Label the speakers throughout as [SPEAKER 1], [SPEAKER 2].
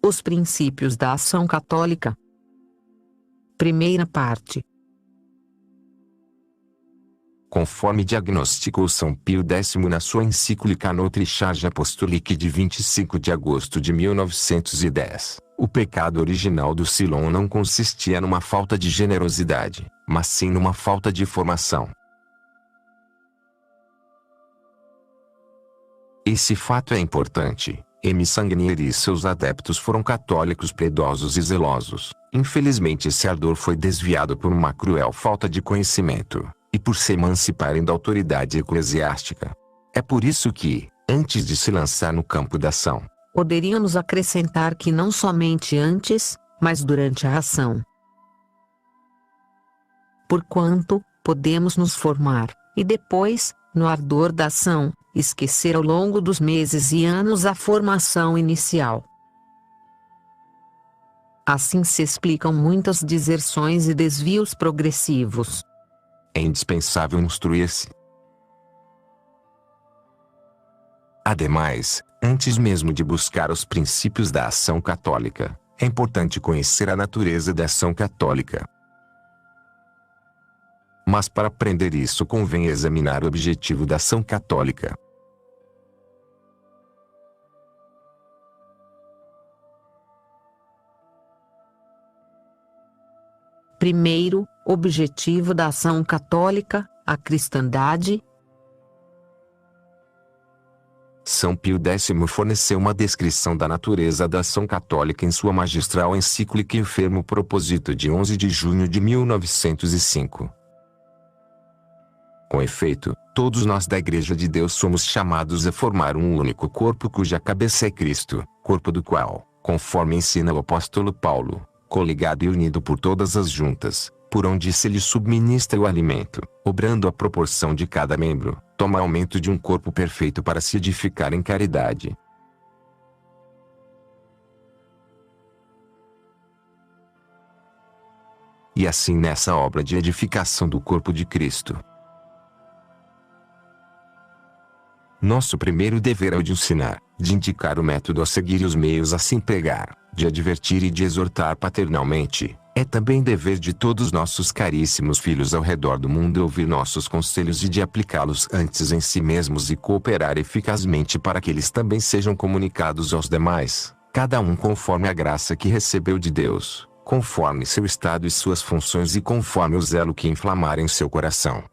[SPEAKER 1] Os princípios da ação católica. Primeira parte.
[SPEAKER 2] Conforme diagnosticou São Pio X na sua encíclica Notre Charge Apostolique de 25 de agosto de 1910, o pecado original do Silon não consistia numa falta de generosidade, mas sim numa falta de formação. Esse fato é importante. M. Sanguinieri e seus adeptos foram católicos piedosos e zelosos. Infelizmente esse ardor foi desviado por uma cruel falta de conhecimento, e por se emanciparem da autoridade eclesiástica. É por isso que, antes de se lançar no campo da ação,
[SPEAKER 1] poderíamos acrescentar que não somente antes, mas durante a ação. Porquanto, podemos nos formar, e depois, no ardor da ação, esquecer ao longo dos meses e anos a formação inicial. Assim se explicam muitas deserções e desvios progressivos.
[SPEAKER 2] É indispensável instruir-se. Ademais, antes mesmo de buscar os princípios da ação católica, é importante conhecer a natureza da ação católica. Mas para aprender isso convém examinar o objetivo da ação católica.
[SPEAKER 1] Primeiro, objetivo da ação católica, a cristandade.
[SPEAKER 2] São Pio X forneceu uma descrição da natureza da ação católica em sua magistral encíclica Enfermo Proposito de 11 de junho de 1905. Com efeito, todos nós da Igreja de Deus somos chamados a formar um único corpo cuja cabeça é Cristo, corpo do qual, conforme ensina o apóstolo Paulo, coligado e unido por todas as juntas, por onde se lhe subministra o alimento, obrando a proporção de cada membro, toma aumento de um corpo perfeito para se edificar em caridade. E assim nessa obra de edificação do corpo de Cristo. Nosso primeiro dever é o de ensinar, de indicar o método a seguir e os meios a se empregar, de advertir e de exortar paternalmente. É também dever de todos nossos caríssimos filhos ao redor do mundo ouvir nossos conselhos e de aplicá-los antes em si mesmos e cooperar eficazmente para que eles também sejam comunicados aos demais, cada um conforme a graça que recebeu de Deus, conforme seu estado e suas funções e conforme o zelo que inflamar em seu coração.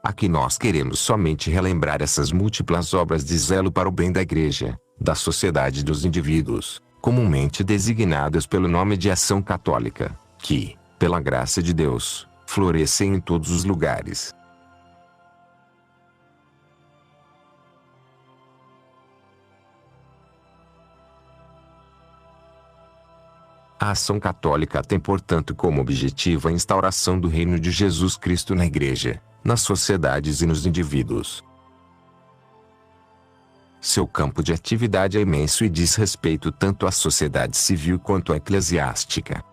[SPEAKER 2] Aqui nós queremos somente relembrar essas múltiplas obras de zelo para o bem da Igreja, da sociedade e dos indivíduos, comumente designadas pelo nome de ação católica, que, pela graça de Deus, florescem em todos os lugares. A ação católica tem portanto como objetivo a instauração do reino de Jesus Cristo na Igreja, nas sociedades e nos indivíduos. Seu campo de atividade é imenso e diz respeito tanto à sociedade civil quanto à eclesiástica.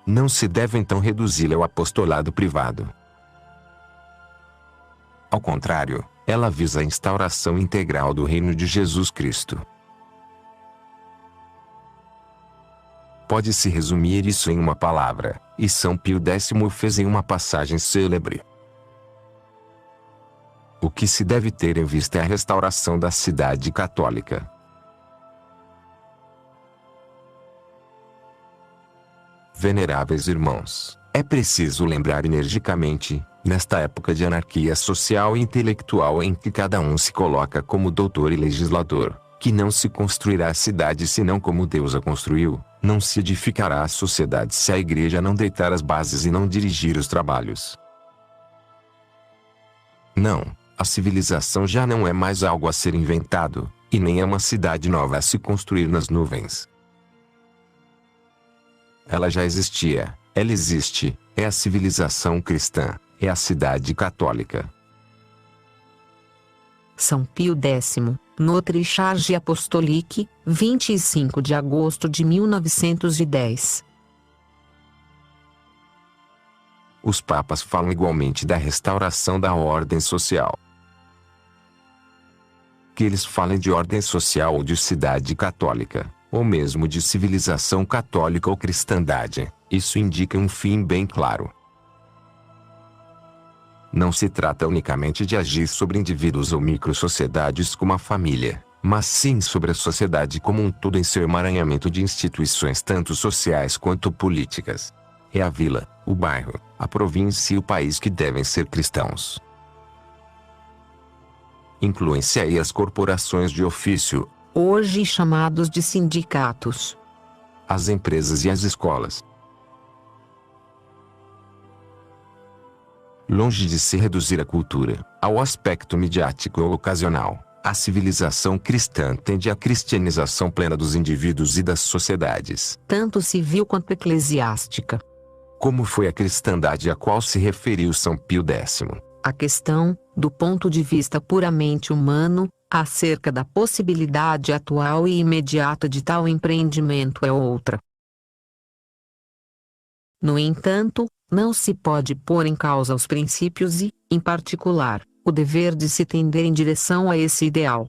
[SPEAKER 2] Não se deve então reduzi-la ao apostolado privado. Ao contrário, ela visa a instauração integral do reino de Jesus Cristo. Pode-se resumir isso em uma palavra, e São Pio X fez em uma passagem célebre. O que se deve ter em vista é a restauração da cidade católica. Veneráveis irmãos, é preciso lembrar energicamente, nesta época de anarquia social e intelectual em que cada um se coloca como doutor e legislador, que não se construirá a cidade senão como Deus a construiu, não se edificará a sociedade se a Igreja não deitar as bases e não dirigir os trabalhos. Não, a civilização já não é mais algo a ser inventado, e nem é uma cidade nova a se construir nas nuvens. Ela já existia, ela existe, é a civilização cristã, é a cidade católica.
[SPEAKER 1] São Pio X, Notre Charge Apostolique, 25 de agosto de 1910.
[SPEAKER 2] Os papas falam igualmente da restauração da ordem social. que eles falem de ordem social ou de cidade católica, ou mesmo de civilização católica ou cristandade, isso indica um fim bem claro. Não se trata unicamente de agir sobre indivíduos ou microsociedades como a família, mas sim sobre a sociedade como um todo em seu emaranhamento de instituições tanto sociais quanto políticas. É a vila, o bairro, a província e o país que devem ser cristãos. Incluem-se aí as corporações de ofício,
[SPEAKER 1] hoje chamados de sindicatos,
[SPEAKER 2] as empresas e as escolas. Longe de se reduzir a cultura ao aspecto midiático ou ocasional, a civilização cristã tende à cristianização plena dos indivíduos e das sociedades,
[SPEAKER 1] tanto civil quanto eclesiástica.
[SPEAKER 2] Como foi a cristandade a qual se referiu São Pio X.
[SPEAKER 1] A questão, do ponto de vista puramente humano, acerca da possibilidade atual e imediata de tal empreendimento é outra. No entanto, não se pode pôr em causa os princípios e, em particular, o dever de se tender em direção a esse ideal.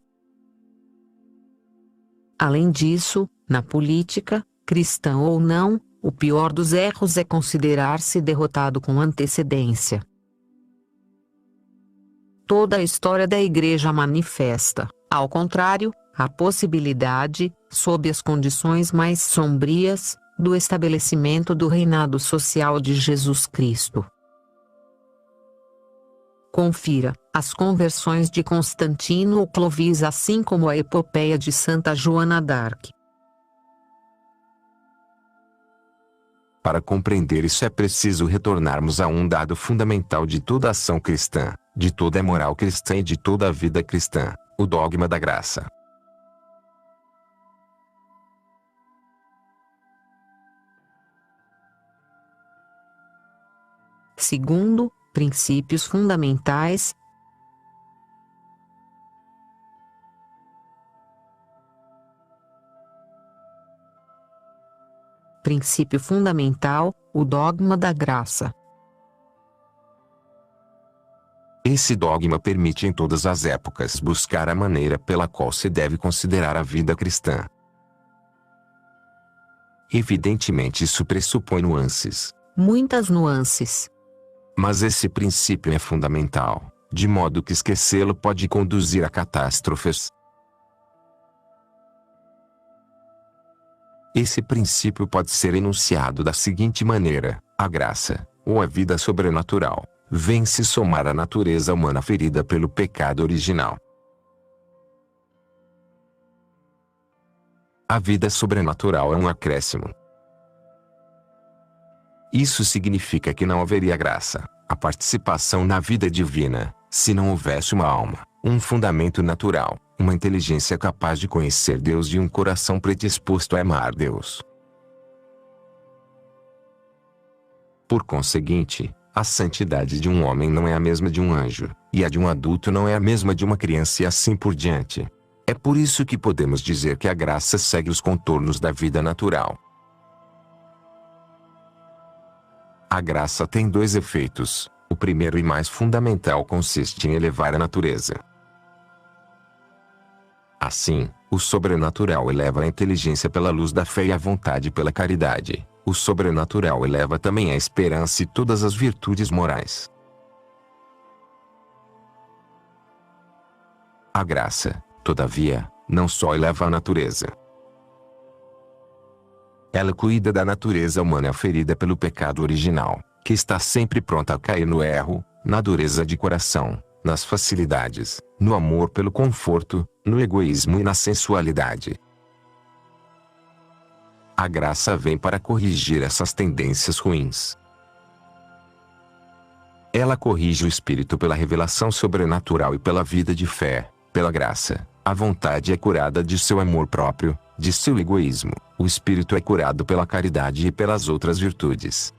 [SPEAKER 1] Além disso, na política, cristã ou não, o pior dos erros é considerar-se derrotado com antecedência. Toda a história da Igreja manifesta, ao contrário, a possibilidade, sob as condições mais sombrias, do estabelecimento do reinado social de Jesus Cristo. Confira as conversões de Constantino ou Clovis, assim como a epopeia de Santa Joana d'Arc.
[SPEAKER 2] Para compreender isso é preciso retornarmos a um dado fundamental de toda a ação cristã, de toda a moral cristã e de toda a vida cristã, o dogma da graça.
[SPEAKER 1] Segundo, princípios fundamentais. Princípio fundamental, o dogma da graça.
[SPEAKER 2] Esse dogma permite em todas as épocas buscar a maneira pela qual se deve considerar a vida cristã. Evidentemente isso pressupõe nuances.
[SPEAKER 1] Muitas nuances.
[SPEAKER 2] Mas esse princípio é fundamental, de modo que esquecê-lo pode conduzir a catástrofes. Esse princípio pode ser enunciado da seguinte maneira: a graça, ou a vida sobrenatural, vem se somar à natureza humana ferida pelo pecado original. A vida sobrenatural é um acréscimo. Isso significa que não haveria graça, a participação na vida divina, se não houvesse uma alma, um fundamento natural, uma inteligência capaz de conhecer Deus e um coração predisposto a amar Deus. Por conseguinte, a santidade de um homem não é a mesma de um anjo, e a de um adulto não é a mesma de uma criança e assim por diante. É por isso que podemos dizer que a graça segue os contornos da vida natural. A graça tem dois efeitos. O primeiro e mais fundamental consiste em elevar a natureza. Assim, o sobrenatural eleva a inteligência pela luz da fé e a vontade pela caridade. O sobrenatural eleva também a esperança e todas as virtudes morais. A graça, todavia, não só eleva a natureza. Ela cuida da natureza humana ferida pelo pecado original, que está sempre pronta a cair no erro, na dureza de coração, nas facilidades, no amor pelo conforto, no egoísmo e na sensualidade. A graça vem para corrigir essas tendências ruins. Ela corrige o espírito pela revelação sobrenatural e pela vida de fé, pela graça. A vontade é curada de seu amor próprio, de seu egoísmo. O espírito é curado pela caridade e pelas outras virtudes.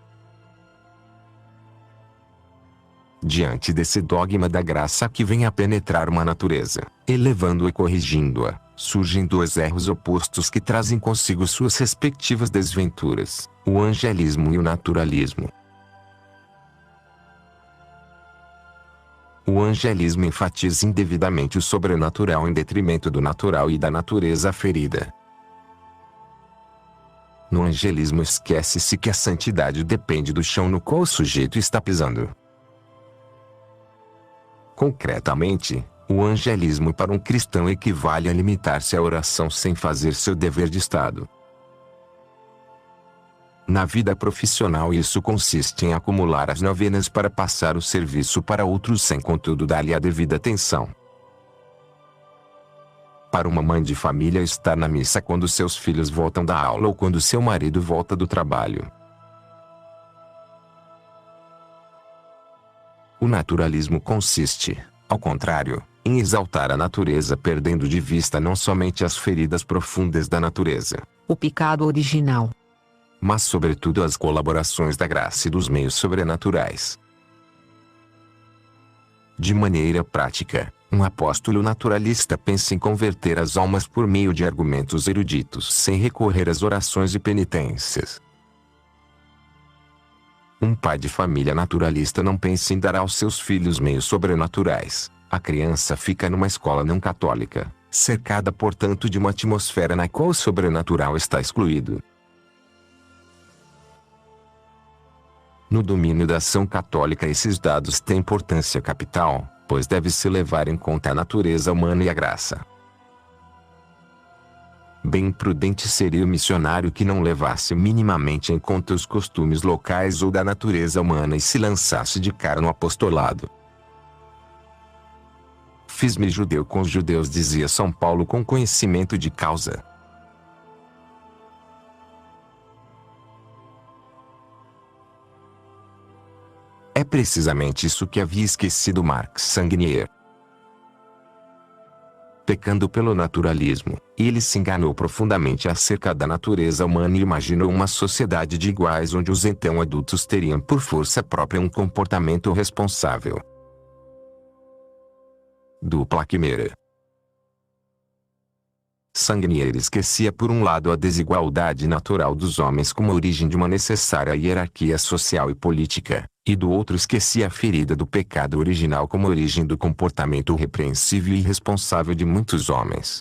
[SPEAKER 2] Diante desse dogma da graça que vem a penetrar uma natureza, elevando-a e corrigindo-a, surgem dois erros opostos que trazem consigo suas respectivas desventuras: o angelismo e o naturalismo. O angelismo enfatiza indevidamente o sobrenatural em detrimento do natural e da natureza ferida. No angelismo esquece-se que a santidade depende do chão no qual o sujeito está pisando. Concretamente, o angelismo para um cristão equivale a limitar-se à oração sem fazer seu dever de Estado. Na vida profissional isso consiste em acumular as novenas para passar o serviço para outros sem contudo dar-lhe a devida atenção. Para uma mãe de família estar na missa quando seus filhos voltam da aula ou quando seu marido volta do trabalho. O naturalismo consiste, ao contrário, em exaltar a natureza perdendo de vista não somente as feridas profundas da natureza,
[SPEAKER 1] o pecado original,
[SPEAKER 2] mas sobretudo as colaborações da graça e dos meios sobrenaturais. De maneira prática, um apóstolo naturalista pensa em converter as almas por meio de argumentos eruditos sem recorrer às orações e penitências. Um pai de família naturalista não pensa em dar aos seus filhos meios sobrenaturais. A criança fica numa escola não católica, cercada portanto de uma atmosfera na qual o sobrenatural está excluído. No domínio da ação católica esses dados têm importância capital, pois deve-se levar em conta a natureza humana e a graça. Bem prudente seria o missionário que não levasse minimamente em conta os costumes locais ou da natureza humana e se lançasse de cara no apostolado. Fiz-me judeu com os judeus, dizia São Paulo com conhecimento de causa. É precisamente isso que havia esquecido Marx Sangnier. Pecando pelo naturalismo, ele se enganou profundamente acerca da natureza humana e imaginou uma sociedade de iguais onde os então adultos teriam por força própria um comportamento responsável. Dupla quimera. Sangnier esquecia por um lado a desigualdade natural dos homens como origem de uma necessária hierarquia social e política, e do outro esquecia a ferida do pecado original como origem do comportamento repreensível e irresponsável de muitos homens.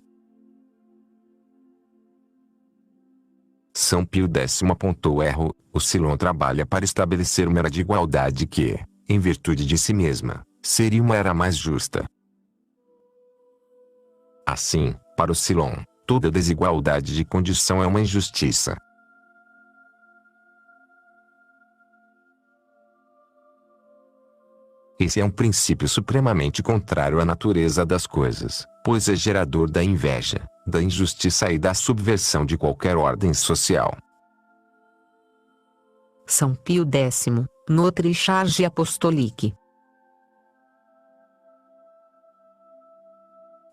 [SPEAKER 2] São Pio X apontou erro: o Silon trabalha para estabelecer uma era de igualdade que, em virtude de si mesma, seria uma era mais justa. Assim, para o Silon, toda desigualdade de condição é uma injustiça. Esse é um princípio supremamente contrário à natureza das coisas, pois é gerador da inveja, da injustiça e da subversão de qualquer ordem social.
[SPEAKER 1] São Pio X, Notre Charge Apostolique.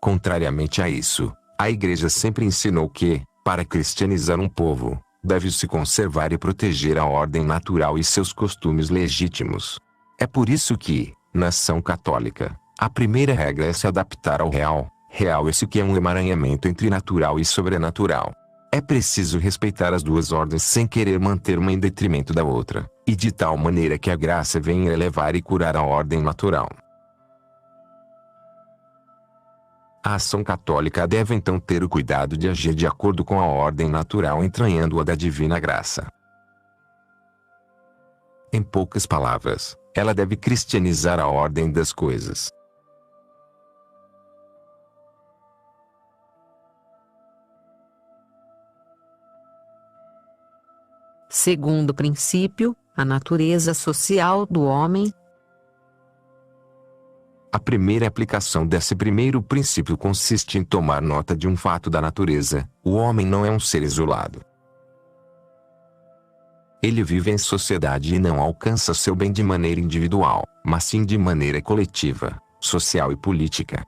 [SPEAKER 2] Contrariamente a isso, a Igreja sempre ensinou que, para cristianizar um povo, deve-se conservar e proteger a ordem natural e seus costumes legítimos. É por isso que, na ação católica, a primeira regra é se adaptar ao real, esse que é um emaranhamento entre natural e sobrenatural. É preciso respeitar as duas ordens sem querer manter uma em detrimento da outra, e de tal maneira que a graça venha elevar e curar a ordem natural. A ação católica deve então ter o cuidado de agir de acordo com a ordem natural entranhando-a da divina graça. Em poucas palavras, ela deve cristianizar a ordem das coisas.
[SPEAKER 1] Segundo princípio, a natureza social do homem.
[SPEAKER 2] A primeira aplicação desse primeiro princípio consiste em tomar nota de um fato da natureza: o homem não é um ser isolado. Ele vive em sociedade e não alcança seu bem de maneira individual, mas sim de maneira coletiva, social e política.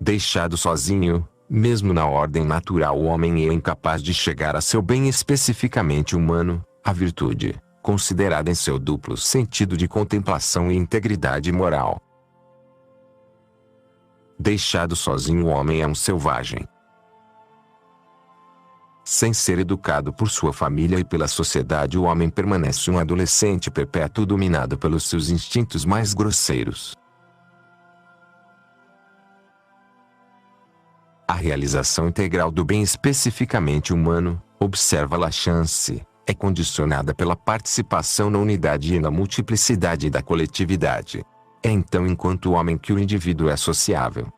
[SPEAKER 2] Deixado sozinho, mesmo na ordem natural, o homem é incapaz de chegar a seu bem especificamente humano, a virtude, considerada em seu duplo sentido de contemplação e integridade moral. Deixado sozinho, o homem é um selvagem. Sem ser educado por sua família e pela sociedade, o homem permanece um adolescente perpétuo dominado pelos seus instintos mais grosseiros. A realização integral do bem especificamente humano, observa la chance, é condicionada pela participação na unidade e na multiplicidade da coletividade. É então enquanto o homem que o indivíduo é sociável.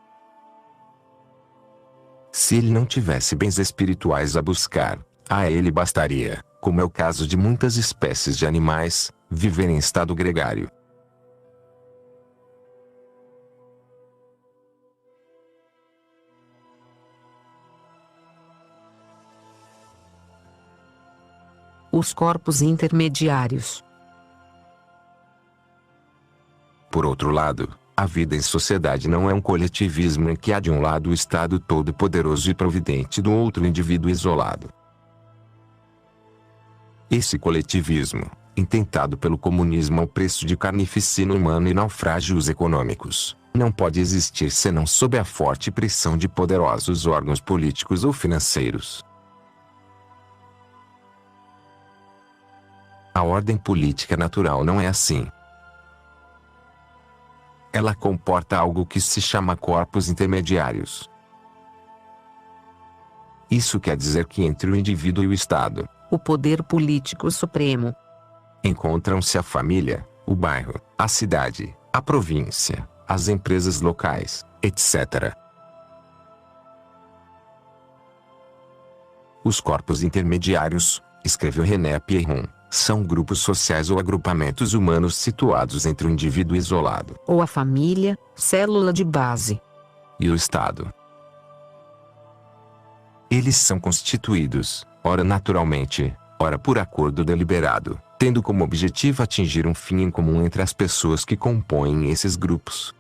[SPEAKER 2] Se ele não tivesse bens espirituais a buscar, a ele bastaria, como é o caso de muitas espécies de animais, viver em estado gregário.
[SPEAKER 1] Os corpos intermediários.
[SPEAKER 2] Por outro lado, a vida em sociedade não é um coletivismo em que há de um lado o Estado todo-poderoso e providente e do outro o indivíduo isolado. Esse coletivismo, intentado pelo comunismo ao preço de carnificina humana e naufrágios econômicos, não pode existir senão sob a forte pressão de poderosos órgãos políticos ou financeiros. A ordem política natural não é assim. Ela comporta algo que se chama corpos intermediários. Isso quer dizer que entre o indivíduo e o Estado,
[SPEAKER 1] o poder político supremo,
[SPEAKER 2] encontram-se a família, o bairro, a cidade, a província, as empresas locais, etc. Os corpos intermediários, escreveu René Pierron, são grupos sociais ou agrupamentos humanos situados entre o indivíduo isolado,
[SPEAKER 1] ou a família, célula de base,
[SPEAKER 2] e o Estado. Eles são constituídos, ora naturalmente, ora por acordo deliberado, tendo como objetivo atingir um fim em comum entre as pessoas que compõem esses grupos.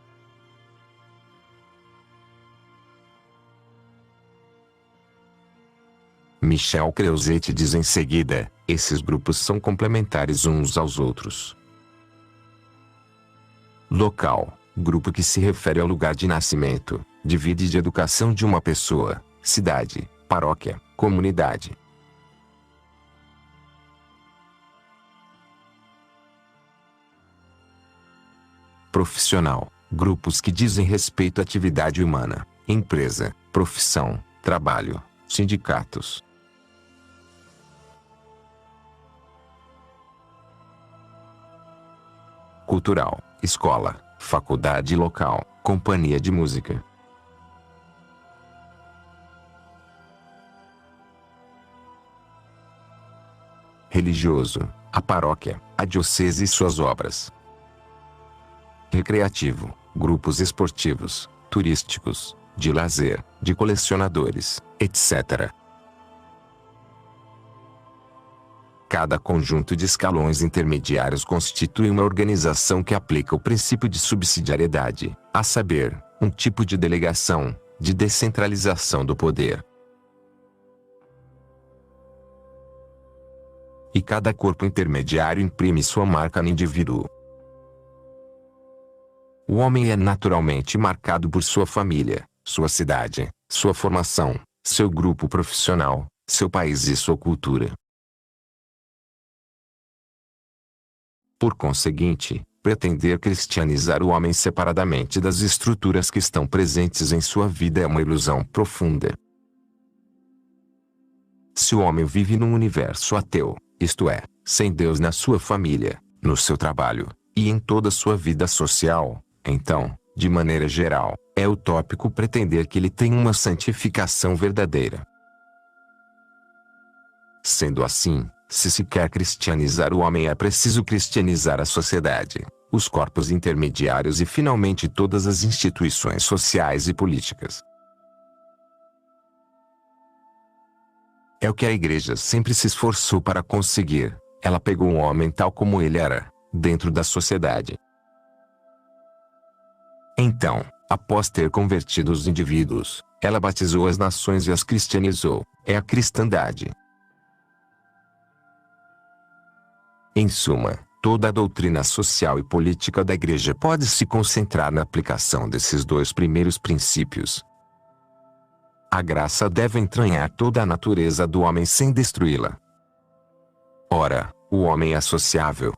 [SPEAKER 2] Michel Creuset diz em seguida, esses grupos são complementares uns aos outros. Local, grupo que se refere ao lugar de nascimento, de vida e de educação de uma pessoa, cidade, paróquia, comunidade. Profissional, grupos que dizem respeito à atividade humana, empresa, profissão, trabalho, sindicatos. Cultural, escola, faculdade local, companhia de música. Religioso, a paróquia, a diocese e suas obras. Recreativo, grupos esportivos, turísticos, de lazer, de colecionadores, etc. Cada conjunto de escalões intermediários constitui uma organização que aplica o princípio de subsidiariedade, a saber, um tipo de delegação, de descentralização do poder. E cada corpo intermediário imprime sua marca no indivíduo. O homem é naturalmente marcado por sua família, sua cidade, sua formação, seu grupo profissional, seu país e sua cultura. Por conseguinte, pretender cristianizar o homem separadamente das estruturas que estão presentes em sua vida é uma ilusão profunda. Se o homem vive num universo ateu, isto é, sem Deus na sua família, no seu trabalho, e em toda a sua vida social, então, de maneira geral, é utópico pretender que ele tenha uma santificação verdadeira. Sendo assim, se quer cristianizar o homem é preciso cristianizar a sociedade, os corpos intermediários e finalmente todas as instituições sociais e políticas. É o que a Igreja sempre se esforçou para conseguir, ela pegou um homem tal como ele era, dentro da sociedade. Então, após ter convertido os indivíduos, ela batizou as nações e as cristianizou, é a cristandade. Em suma, toda a doutrina social e política da Igreja pode se concentrar na aplicação desses dois primeiros princípios. A graça deve entranhar toda a natureza do homem sem destruí-la. Ora, o homem é sociável.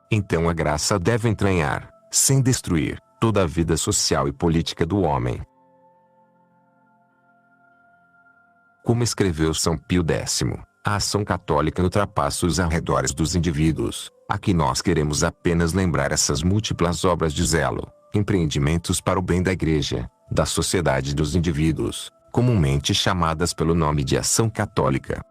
[SPEAKER 2] Então a graça deve entranhar, sem destruir, toda a vida social e política do homem. Como escreveu São Pio X, a ação católica ultrapassa os arredores dos indivíduos. Aqui nós queremos apenas lembrar essas múltiplas obras de zelo, empreendimentos para o bem da Igreja, da sociedade e dos indivíduos, comumente chamadas pelo nome de ação católica.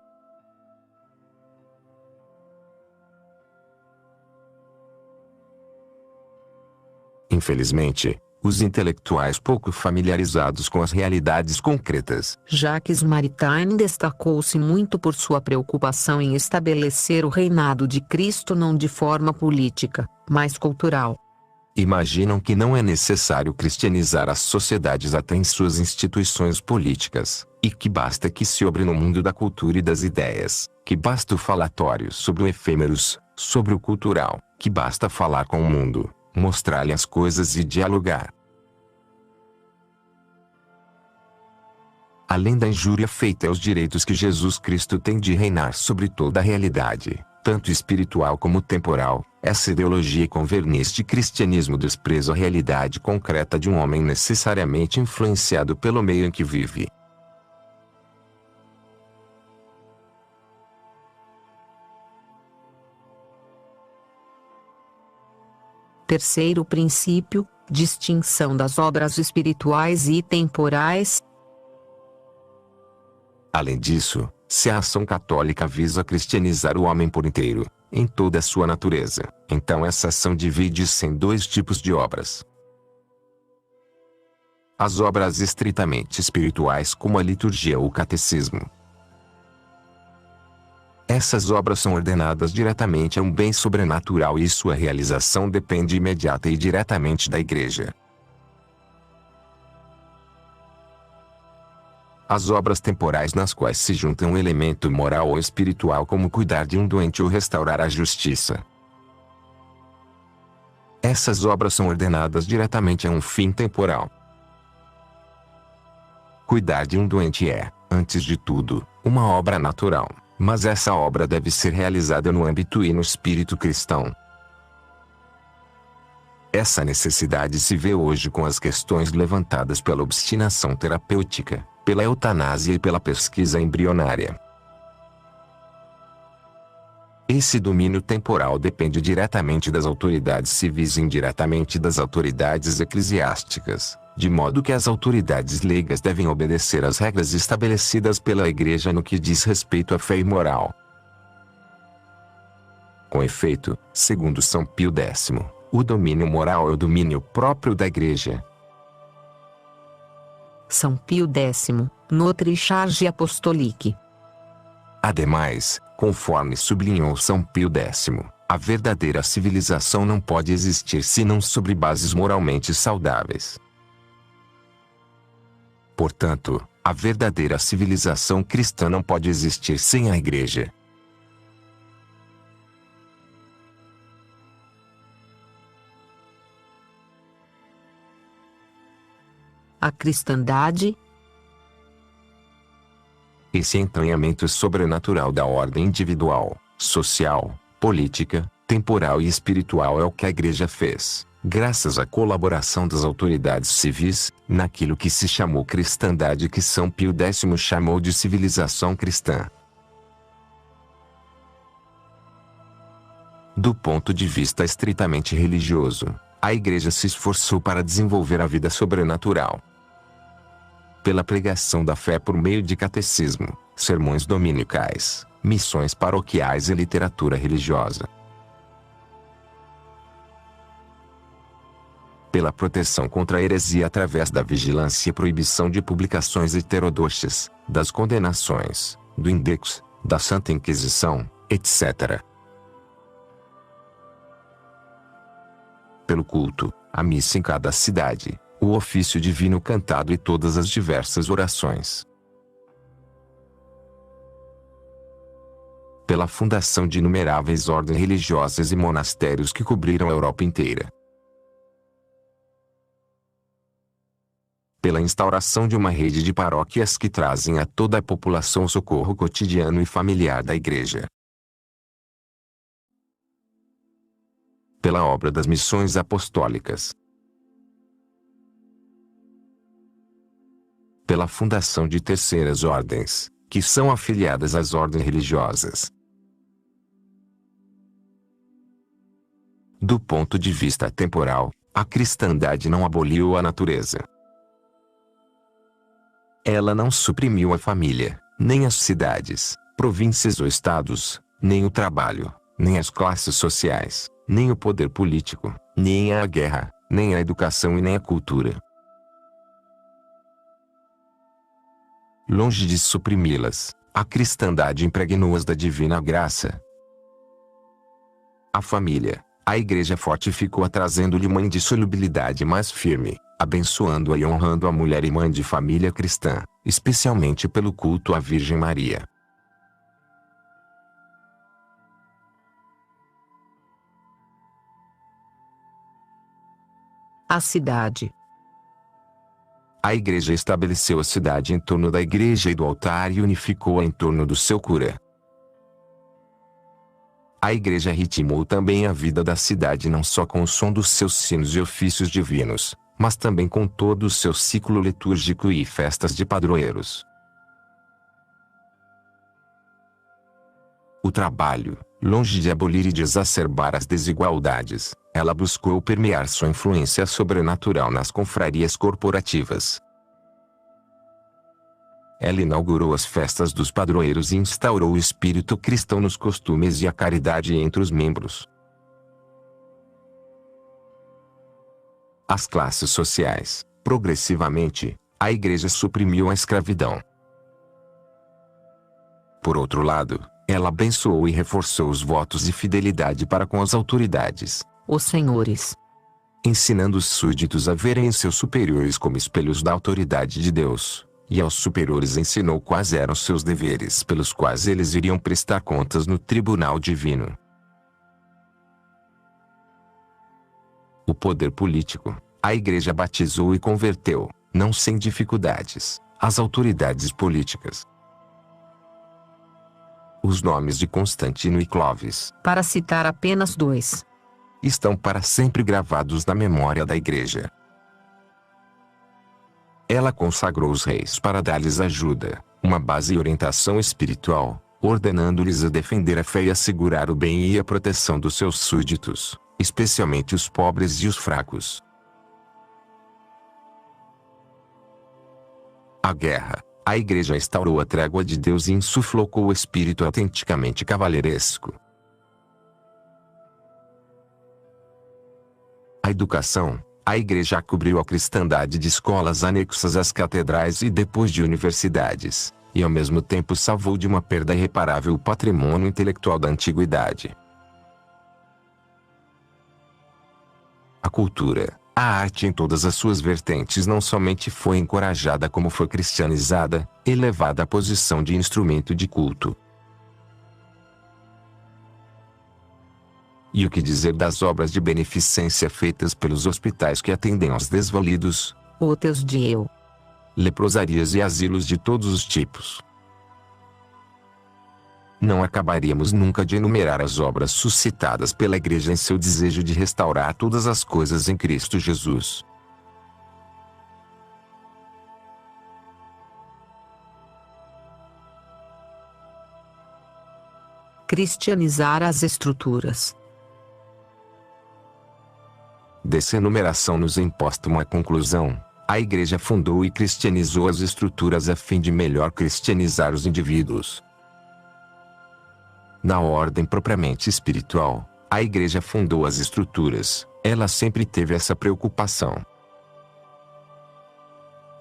[SPEAKER 2] Infelizmente, os intelectuais pouco familiarizados com as realidades concretas.
[SPEAKER 1] Jacques Maritain destacou-se muito por sua preocupação em estabelecer o reinado de Cristo não de forma política, mas cultural.
[SPEAKER 2] Imaginam que não é necessário cristianizar as sociedades até em suas instituições políticas, e que basta que se obre no mundo da cultura e das ideias, que basta o falatório sobre o efêmeros, sobre o cultural, que basta falar com o mundo, mostrar-lhe as coisas e dialogar. Além da injúria feita aos direitos que Jesus Cristo tem de reinar sobre toda a realidade, tanto espiritual como temporal, essa ideologia com verniz de cristianismo despreza a realidade concreta de um homem necessariamente influenciado pelo meio em que vive.
[SPEAKER 1] Terceiro princípio, distinção das obras espirituais e temporais.
[SPEAKER 2] Além disso, se a ação católica visa cristianizar o homem por inteiro, em toda a sua natureza, então essa ação divide-se em dois tipos de obras. As obras estritamente espirituais como a liturgia ou o catecismo. Essas obras são ordenadas diretamente a um bem sobrenatural e sua realização depende imediata e diretamente da Igreja. As obras temporais nas quais se juntam um elemento moral ou espiritual como cuidar de um doente ou restaurar a justiça. Essas obras são ordenadas diretamente a um fim temporal. Cuidar de um doente é, antes de tudo, uma obra natural, mas essa obra deve ser realizada no âmbito e no espírito cristão. Essa necessidade se vê hoje com as questões levantadas pela obstinação terapêutica, pela eutanásia e pela pesquisa embrionária. Esse domínio temporal depende diretamente das autoridades civis e indiretamente das autoridades eclesiásticas, de modo que as autoridades leigas devem obedecer às regras estabelecidas pela Igreja no que diz respeito à fé e moral. Com efeito, segundo São Pio X, o domínio moral é o domínio próprio da Igreja.
[SPEAKER 1] São Pio X, Notre Charge Apostolique.
[SPEAKER 2] Ademais, conforme sublinhou São Pio X, a verdadeira civilização não pode existir senão sobre bases moralmente saudáveis. Portanto, a verdadeira civilização cristã não pode existir sem a Igreja.
[SPEAKER 1] A cristandade.
[SPEAKER 2] Esse entranhamento sobrenatural da ordem individual, social, política, temporal e espiritual é o que a Igreja fez, graças à colaboração das autoridades civis, naquilo que se chamou cristandade, que São Pio X chamou de civilização cristã. Do ponto de vista estritamente religioso, a Igreja se esforçou para desenvolver a vida sobrenatural. Pela pregação da fé por meio de catecismo, sermões dominicais, missões paroquiais e literatura religiosa. Pela proteção contra a heresia através da vigilância e proibição de publicações heterodoxas, das condenações, do Index, da Santa Inquisição, etc. Pelo culto, a missa em cada cidade, o ofício divino cantado e todas as diversas orações. Pela fundação de inumeráveis ordens religiosas e monastérios que cobriram a Europa inteira. pela instauração de uma rede de paróquias que trazem a toda a população o socorro cotidiano e familiar da Igreja. Pela obra das missões apostólicas. Pela fundação de terceiras ordens, que são afiliadas às ordens religiosas. Do ponto de vista temporal, a cristandade não aboliu a natureza. Ela não suprimiu a família, nem as cidades, províncias ou estados, nem o trabalho, nem as classes sociais, nem o poder político, nem a guerra, nem a educação e nem a cultura. Longe de suprimi-las, a cristandade impregnou-as da divina graça. A família, a Igreja fortificou-a trazendo-lhe uma indissolubilidade mais firme, abençoando-a e honrando a mulher e mãe de família cristã, especialmente pelo culto à Virgem Maria.
[SPEAKER 1] A cidade.
[SPEAKER 2] A Igreja estabeleceu a cidade em torno da Igreja e do altar e unificou-a em torno do seu cura. A Igreja ritmou também a vida da cidade não só com o som dos seus sinos e ofícios divinos, mas também com todo o seu ciclo litúrgico e festas de padroeiros. O trabalho, longe de abolir e de exacerbar as desigualdades, ela buscou permear sua influência sobrenatural nas confrarias corporativas. Ela inaugurou as festas dos padroeiros e instaurou o espírito cristão nos costumes e a caridade entre os membros. As classes sociais, progressivamente, a Igreja suprimiu a escravidão. Por outro lado, ela abençoou e reforçou os votos de fidelidade para com as autoridades,
[SPEAKER 1] Os senhores.
[SPEAKER 2] ensinando os súditos a verem seus superiores como espelhos da autoridade de Deus, e aos superiores ensinou quais eram seus deveres pelos quais eles iriam prestar contas no tribunal divino. O poder político, a Igreja batizou e converteu, não sem dificuldades, as autoridades políticas. Os nomes de Constantino e Clovis,
[SPEAKER 1] Para citar apenas dois.
[SPEAKER 2] estão para sempre gravados na memória da Igreja. Ela consagrou os reis para dar-lhes ajuda, uma base e orientação espiritual, ordenando-lhes a defender a fé e assegurar o bem e a proteção dos seus súditos, especialmente os pobres e os fracos. A guerra, a Igreja instaurou a trégua de Deus e insuflou o espírito autenticamente cavalheiresco. A educação, a Igreja cobriu a cristandade de escolas anexas às catedrais e depois de universidades, e ao mesmo tempo salvou de uma perda irreparável o patrimônio intelectual da antiguidade. A cultura, a arte em todas as suas vertentes não somente foi encorajada como foi cristianizada, elevada à posição de instrumento de culto. E o que dizer das obras de beneficência feitas pelos hospitais que atendem aos desvalidos,
[SPEAKER 1] Úteis de eu.
[SPEAKER 2] leprosarias e asilos de todos os tipos? Não acabaríamos nunca de enumerar as obras suscitadas pela Igreja em seu desejo de restaurar todas as coisas em Cristo Jesus.
[SPEAKER 1] Cristianizar as estruturas.
[SPEAKER 2] Dessa enumeração nos é imposta uma conclusão. A Igreja fundou e cristianizou as estruturas a fim de melhor cristianizar os indivíduos. Na ordem propriamente espiritual, a Igreja fundou as estruturas, ela sempre teve essa preocupação.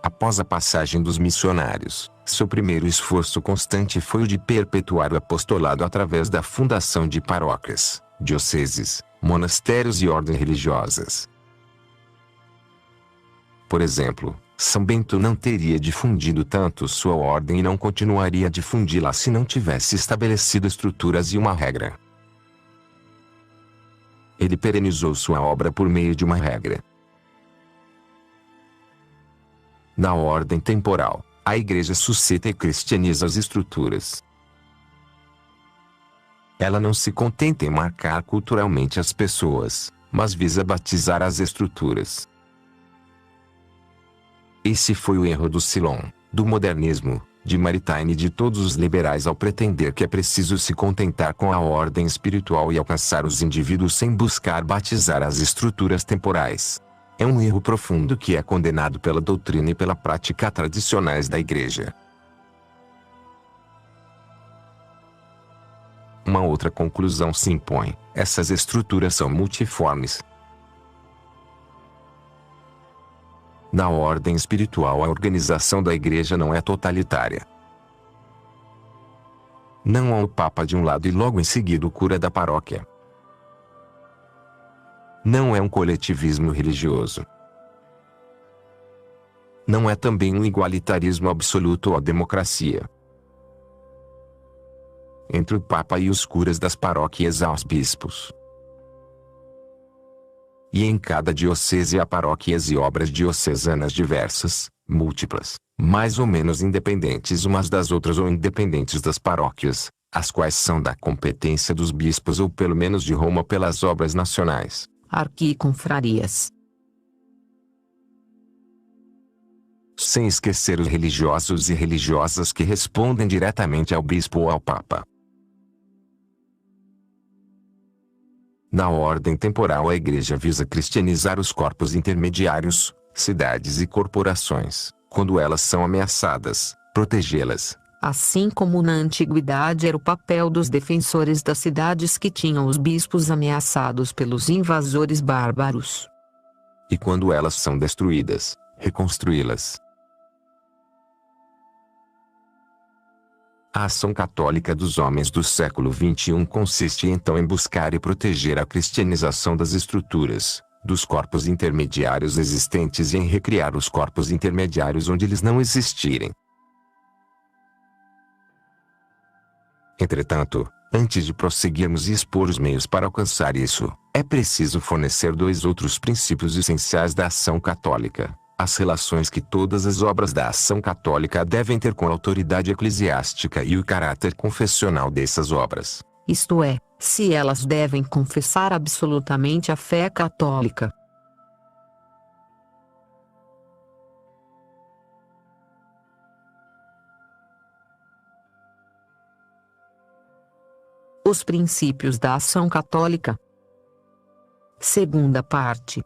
[SPEAKER 2] Após a passagem dos missionários, seu primeiro esforço constante foi o de perpetuar o apostolado através da fundação de paróquias, dioceses, monastérios e ordens religiosas. Por exemplo, São Bento não teria difundido tanto sua ordem e não continuaria a difundi-la se não tivesse estabelecido estruturas e uma regra. Ele perenizou sua obra por meio de uma regra. Na ordem temporal, a Igreja suscita e cristianiza as estruturas. Ela não se contenta em marcar culturalmente as pessoas, mas visa batizar as estruturas. Esse foi o erro do Silon, do modernismo, de Maritain e de todos os liberais ao pretender que é preciso se contentar com a ordem espiritual e alcançar os indivíduos sem buscar batizar as estruturas temporais. É um erro profundo que é condenado pela doutrina e pela prática tradicionais da Igreja. Uma outra conclusão se impõe: essas estruturas são multiformes. Na ordem espiritual, a organização da Igreja não é totalitária. Não há o Papa de um lado e logo em seguida o cura da paróquia. Não é um coletivismo religioso. Não é também um igualitarismo absoluto ou a democracia. Entre o Papa e os curas das paróquias há os bispos. E em cada diocese há paróquias e obras diocesanas diversas, múltiplas, mais ou menos independentes umas das outras ou independentes das paróquias, as quais são da competência dos bispos ou pelo menos de Roma pelas obras nacionais.
[SPEAKER 1] Arquiconfrarias.
[SPEAKER 2] Sem esquecer os religiosos e religiosas que respondem diretamente ao bispo ou ao papa. Na ordem temporal, a Igreja visa cristianizar os corpos intermediários, cidades e corporações, quando elas são ameaçadas, protegê-las.
[SPEAKER 1] Assim como na antiguidade era o papel dos defensores das cidades que tinham os bispos ameaçados pelos invasores bárbaros.
[SPEAKER 2] E quando elas são destruídas, reconstruí-las. A ação católica dos homens do século XXI consiste então em buscar e proteger a cristianização das estruturas, dos corpos intermediários existentes e em recriar os corpos intermediários onde eles não existirem. Entretanto, antes de prosseguirmos e expor os meios para alcançar isso, é preciso fornecer dois outros princípios essenciais da ação católica: as relações que todas as obras da ação católica devem ter com a autoridade eclesiástica e o caráter confessional dessas obras.
[SPEAKER 1] Isto é, se elas devem confessar absolutamente a fé católica. Os princípios da ação católica. Segunda parte.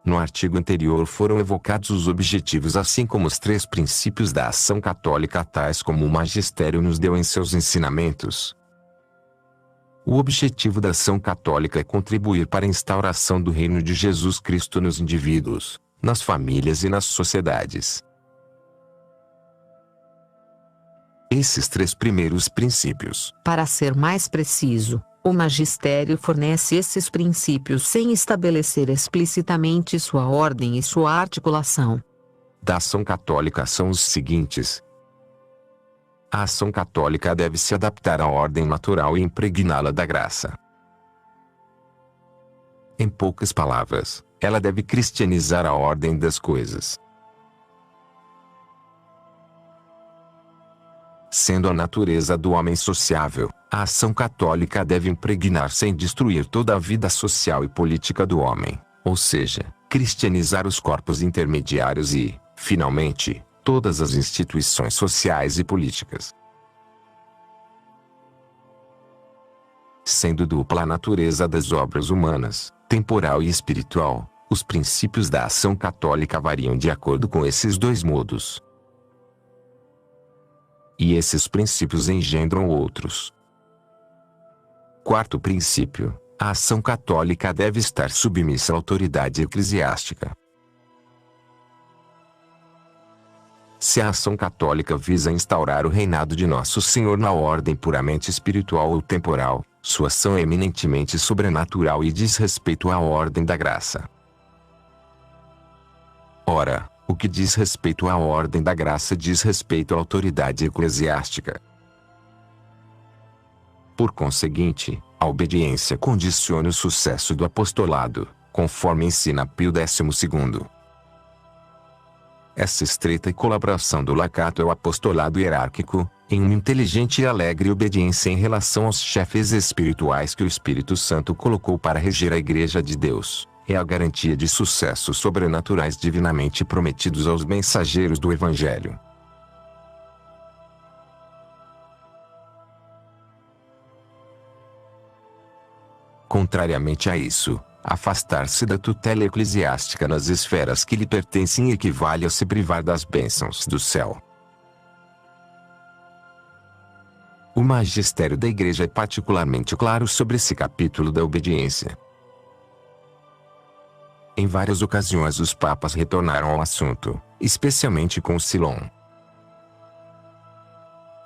[SPEAKER 2] No artigo anterior foram evocados os objetivos assim como os três princípios da ação católica tais como o magistério nos deu em seus ensinamentos. O objetivo da ação católica é contribuir para a instauração do reino de Jesus Cristo nos indivíduos, nas famílias e nas sociedades. Esses três primeiros princípios.
[SPEAKER 1] Para ser mais preciso, o magistério fornece esses princípios sem estabelecer explicitamente sua ordem e sua articulação.
[SPEAKER 2] Da ação católica são os seguintes. A ação católica deve se adaptar à ordem natural e impregná-la da graça. Em poucas palavras, ela deve cristianizar a ordem das coisas. Sendo a natureza do homem sociável, a ação católica deve impregnar sem destruir toda a vida social e política do homem, ou seja, cristianizar os corpos intermediários e, finalmente, todas as instituições sociais e políticas. Sendo dupla a natureza das obras humanas, temporal e espiritual, os princípios da ação católica variam de acordo com esses dois modos. E esses princípios engendram outros. Quarto princípio: a ação católica deve estar submissa à autoridade eclesiástica. Se a ação católica visa instaurar o reinado de Nosso Senhor na ordem puramente espiritual ou temporal, sua ação é eminentemente sobrenatural e diz respeito à ordem da graça. Ora, o que diz respeito à ordem da graça diz respeito à autoridade eclesiástica. Por conseguinte, a obediência condiciona o sucesso do apostolado, conforme ensina Pio XII. essa estreita colaboração do lacato ao apostolado hierárquico, em uma inteligente e alegre obediência em relação aos chefes espirituais que o Espírito Santo colocou para reger a Igreja de Deus, é a garantia de sucessos sobrenaturais divinamente prometidos aos mensageiros do Evangelho. Contrariamente a isso, afastar-se da tutela eclesiástica nas esferas que lhe pertencem equivale a se privar das bênçãos do céu. O magistério da Igreja é particularmente claro sobre esse capítulo da obediência. Em várias ocasiões os papas retornaram ao assunto, especialmente com Silon.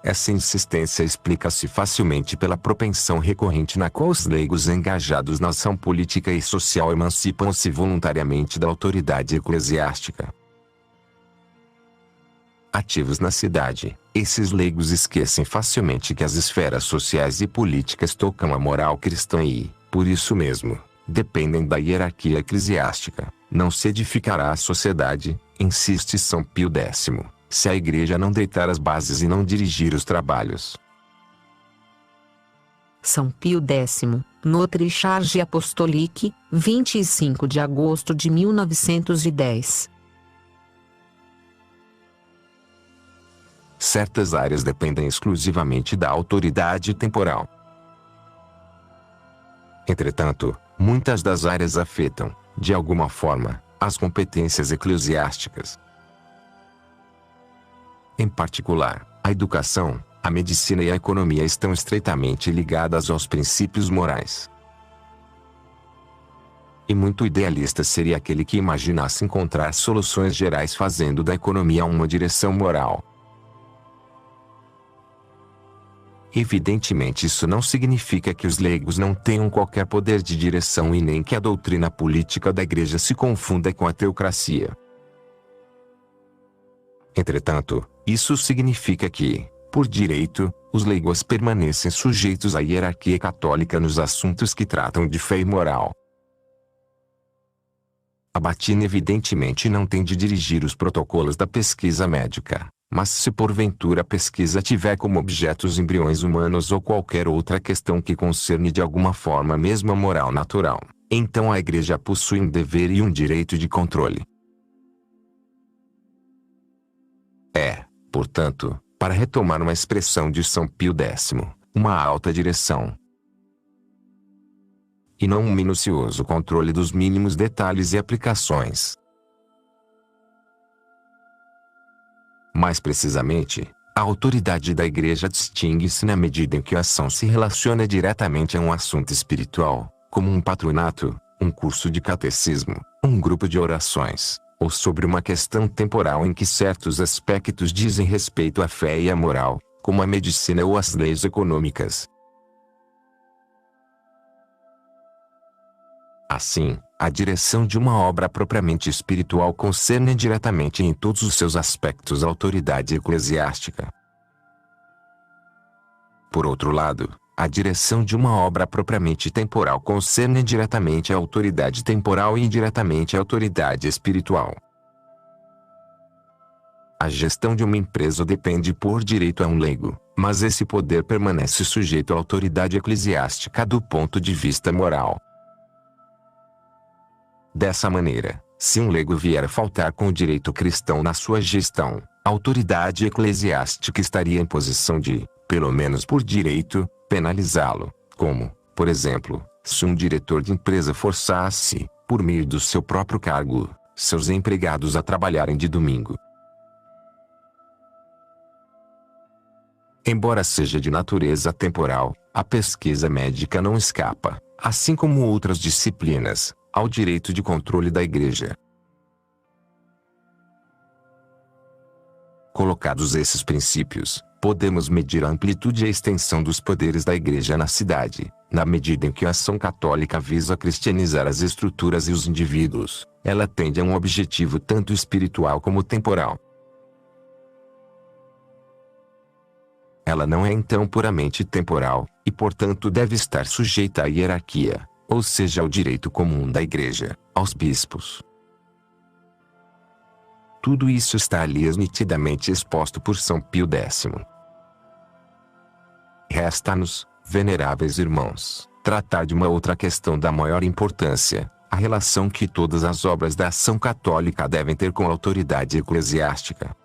[SPEAKER 2] Essa insistência explica-se facilmente pela propensão recorrente na qual os leigos engajados na ação política e social emancipam-se voluntariamente da autoridade eclesiástica. Ativos na cidade, esses leigos esquecem facilmente que as esferas sociais e políticas tocam a moral cristã e, por isso mesmo, dependem da hierarquia eclesiástica. Não se edificará a sociedade, insiste São Pio X, se a Igreja não deitar as bases e não dirigir os trabalhos.
[SPEAKER 1] São Pio X, Notre Charge Apostolique, 25 de agosto de 1910.
[SPEAKER 2] Certas áreas dependem exclusivamente da autoridade temporal. Entretanto, muitas das áreas afetam, de alguma forma, as competências eclesiásticas. Em particular, a educação, a medicina e a economia estão estreitamente ligadas aos princípios morais. E muito idealista seria aquele que imaginasse encontrar soluções gerais fazendo da economia uma direção moral. Evidentemente isso não significa que os leigos não tenham qualquer poder de direção e nem que a doutrina política da Igreja se confunda com a teocracia. Entretanto, isso significa que, por direito, os leigos permanecem sujeitos à hierarquia católica nos assuntos que tratam de fé e moral. A batina evidentemente não tem de dirigir os protocolos da pesquisa médica, mas se porventura a pesquisa tiver como objeto os embriões humanos ou qualquer outra questão que concerne de alguma forma mesmo a moral natural, então a Igreja possui um dever e um direito de controle. É, portanto, para retomar uma expressão de São Pio X, uma alta direção, e não um minucioso controle dos mínimos detalhes e aplicações. Mais precisamente, a autoridade da Igreja distingue-se na medida em que a ação se relaciona diretamente a um assunto espiritual, como um patronato, um curso de catecismo, um grupo de orações, ou sobre uma questão temporal em que certos aspectos dizem respeito à fé e à moral, como a medicina ou as leis econômicas. Assim, a direção de uma obra propriamente espiritual concerne diretamente em todos os seus aspectos a autoridade eclesiástica. Por outro lado, a direção de uma obra propriamente temporal concerne diretamente a autoridade temporal e indiretamente a autoridade espiritual. A gestão de uma empresa depende por direito a um leigo, mas esse poder permanece sujeito à autoridade eclesiástica do ponto de vista moral. Dessa maneira, se um leigo vier a faltar com o direito cristão na sua gestão, a autoridade eclesiástica estaria em posição de, pelo menos por direito, penalizá-lo, como, por exemplo, se um diretor de empresa forçasse, por meio do seu próprio cargo, seus empregados a trabalharem de domingo. Embora seja de natureza temporal, a pesquisa médica não escapa, assim como outras disciplinas, ao direito de controle da Igreja. Colocados esses princípios, podemos medir a amplitude e a extensão dos poderes da Igreja na cidade, na medida em que a ação católica visa cristianizar as estruturas e os indivíduos, ela tende a um objetivo tanto espiritual como temporal. Ela não é então puramente temporal, e portanto deve estar sujeita à hierarquia, ou seja ao direito comum da Igreja, aos bispos. Tudo isso está ali nitidamente exposto por São Pio X. Resta-nos, veneráveis irmãos, tratar de uma outra questão da maior importância, a relação que todas as obras da ação católica devem ter com a autoridade eclesiástica.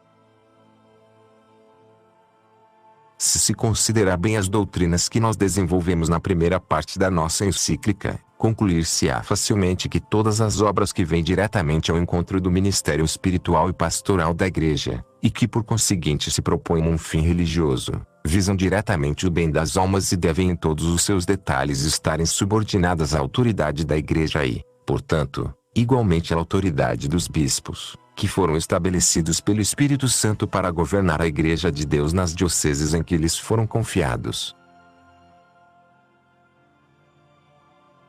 [SPEAKER 2] Se considerar bem as doutrinas que nós desenvolvemos na primeira parte da nossa encíclica, concluir-se-á facilmente que todas as obras que vêm diretamente ao encontro do ministério espiritual e pastoral da Igreja, e que por conseguinte se propõem um fim religioso, visam diretamente o bem das almas e devem em todos os seus detalhes estarem subordinadas à autoridade da Igreja e, portanto, igualmente à autoridade dos bispos, que foram estabelecidos pelo Espírito Santo para governar a Igreja de Deus nas dioceses em que lhes foram confiados.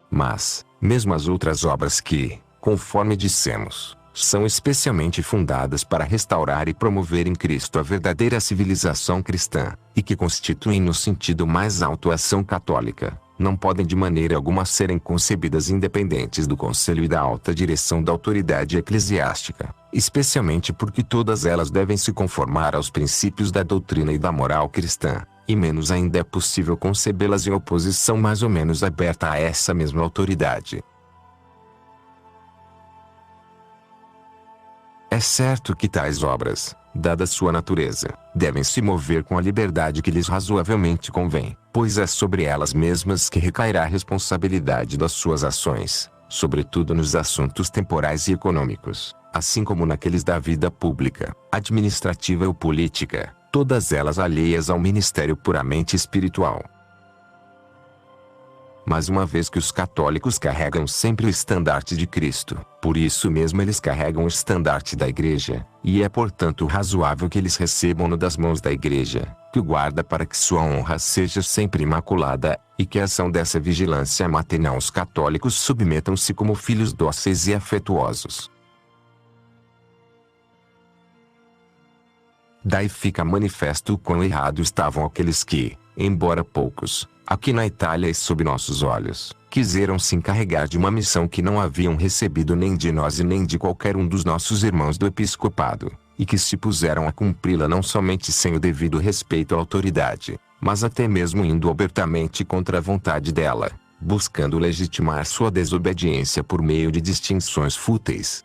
[SPEAKER 2] Mas, mesmo as outras obras que, conforme dissemos, são especialmente fundadas para restaurar e promover em Cristo a verdadeira civilização cristã, e que constituem no sentido mais alto a ação católica, não podem de maneira alguma serem concebidas independentes do conselho e da alta direção da autoridade eclesiástica, especialmente porque todas elas devem se conformar aos princípios da doutrina e da moral cristã, e menos ainda é possível concebê-las em oposição mais ou menos aberta a essa mesma autoridade. É certo que tais obras, dada sua natureza, devem se mover com a liberdade que lhes razoavelmente convém, pois é sobre elas mesmas que recairá a responsabilidade das suas ações, sobretudo nos assuntos temporais e econômicos, assim como naqueles da vida pública, administrativa ou política, todas elas alheias ao ministério puramente espiritual. Mas uma vez que os católicos carregam sempre o estandarte de Cristo, por isso mesmo eles carregam o estandarte da Igreja, e é portanto razoável que eles recebam-no das mãos da Igreja, que o guarda para que sua honra seja sempre imaculada, e que a ação dessa vigilância maternal os católicos submetam-se como filhos dóceis e afetuosos. Daí fica manifesto o quão errado estavam aqueles que, embora poucos, aqui na Itália e sob nossos olhos, quiseram se encarregar de uma missão que não haviam recebido nem de nós e nem de qualquer um dos nossos irmãos do episcopado, e que se puseram a cumpri-la não somente sem o devido respeito à autoridade, mas até mesmo indo abertamente contra a vontade dela, buscando legitimar sua desobediência por meio de distinções fúteis.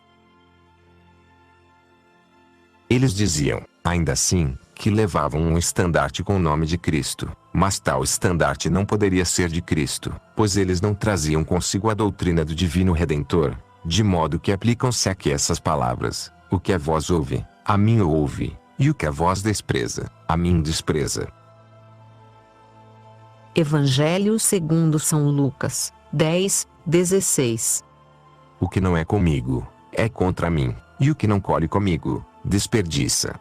[SPEAKER 2] Eles diziam, ainda assim, que levavam um estandarte com o nome de Cristo, mas tal estandarte não poderia ser de Cristo, pois eles não traziam consigo a doutrina do Divino Redentor, de modo que aplicam-se aqui essas palavras: o que a vós ouve, a mim ouve, e o que a vós despreza, a mim despreza.
[SPEAKER 1] Evangelho segundo São Lucas, 10:16.
[SPEAKER 2] O que não é comigo, é contra mim, e o que não colhe comigo, desperdiça.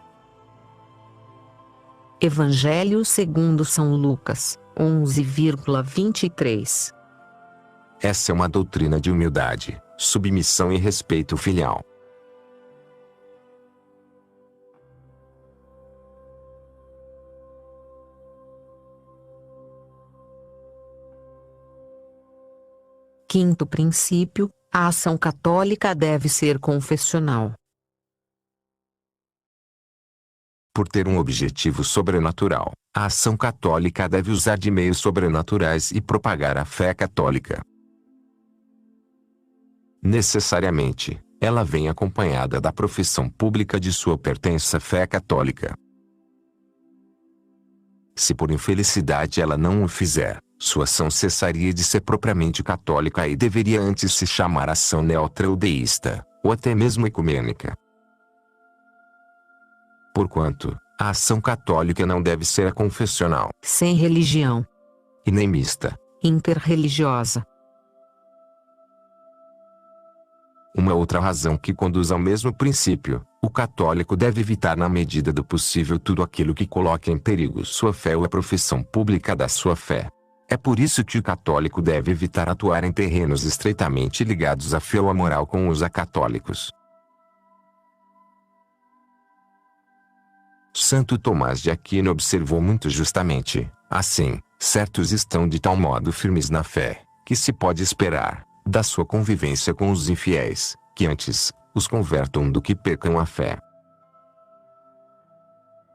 [SPEAKER 1] Evangelho segundo São Lucas, 11:23.
[SPEAKER 2] Essa é uma doutrina de humildade, submissão e respeito filial.
[SPEAKER 1] Quinto princípio: a ação católica deve ser confessional.
[SPEAKER 2] Por ter um objetivo sobrenatural, a ação católica deve usar de meios sobrenaturais e propagar a fé católica. Necessariamente, ela vem acompanhada da profissão pública de sua pertença à fé católica. Se por infelicidade ela não o fizer, sua ação cessaria de ser propriamente católica e deveria antes se chamar ação neutra ou deísta, ou até mesmo ecumênica. Porquanto, a ação católica não deve ser aconfessional,
[SPEAKER 1] sem religião,
[SPEAKER 2] e nem mista,
[SPEAKER 1] interreligiosa.
[SPEAKER 2] Uma outra razão que conduz ao mesmo princípio: o católico deve evitar na medida do possível tudo aquilo que coloque em perigo sua fé ou a profissão pública da sua fé. É por isso que o católico deve evitar atuar em terrenos estreitamente ligados à fé ou à moral com os acatólicos. Santo Tomás de Aquino observou muito justamente: assim, certos estão de tal modo firmes na fé, que se pode esperar, da sua convivência com os infiéis, que antes os convertam do que percam a fé.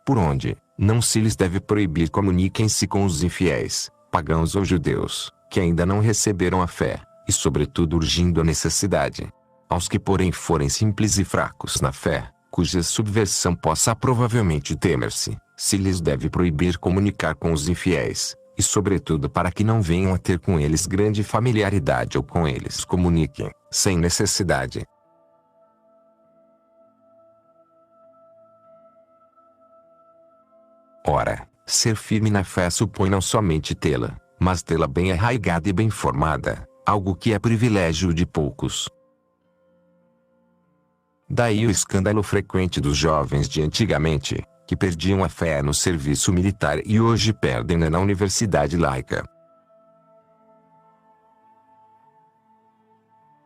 [SPEAKER 2] por onde não se lhes deve proibir comuniquem-se com os infiéis, pagãos ou judeus, que ainda não receberam a fé, e sobretudo urgindo a necessidade. Aos que porém forem simples e fracos na fé, cuja subversão possa provavelmente temer-se, se lhes deve proibir comunicar com os infiéis, e sobretudo para que não venham a ter com eles grande familiaridade ou com eles comuniquem, sem necessidade. Ora, ser firme na fé supõe não somente tê-la, mas tê-la bem arraigada e bem formada, algo que é privilégio de poucos. Daí o escândalo frequente dos jovens de antigamente, que perdiam a fé no serviço militar e hoje perdem-na na universidade laica.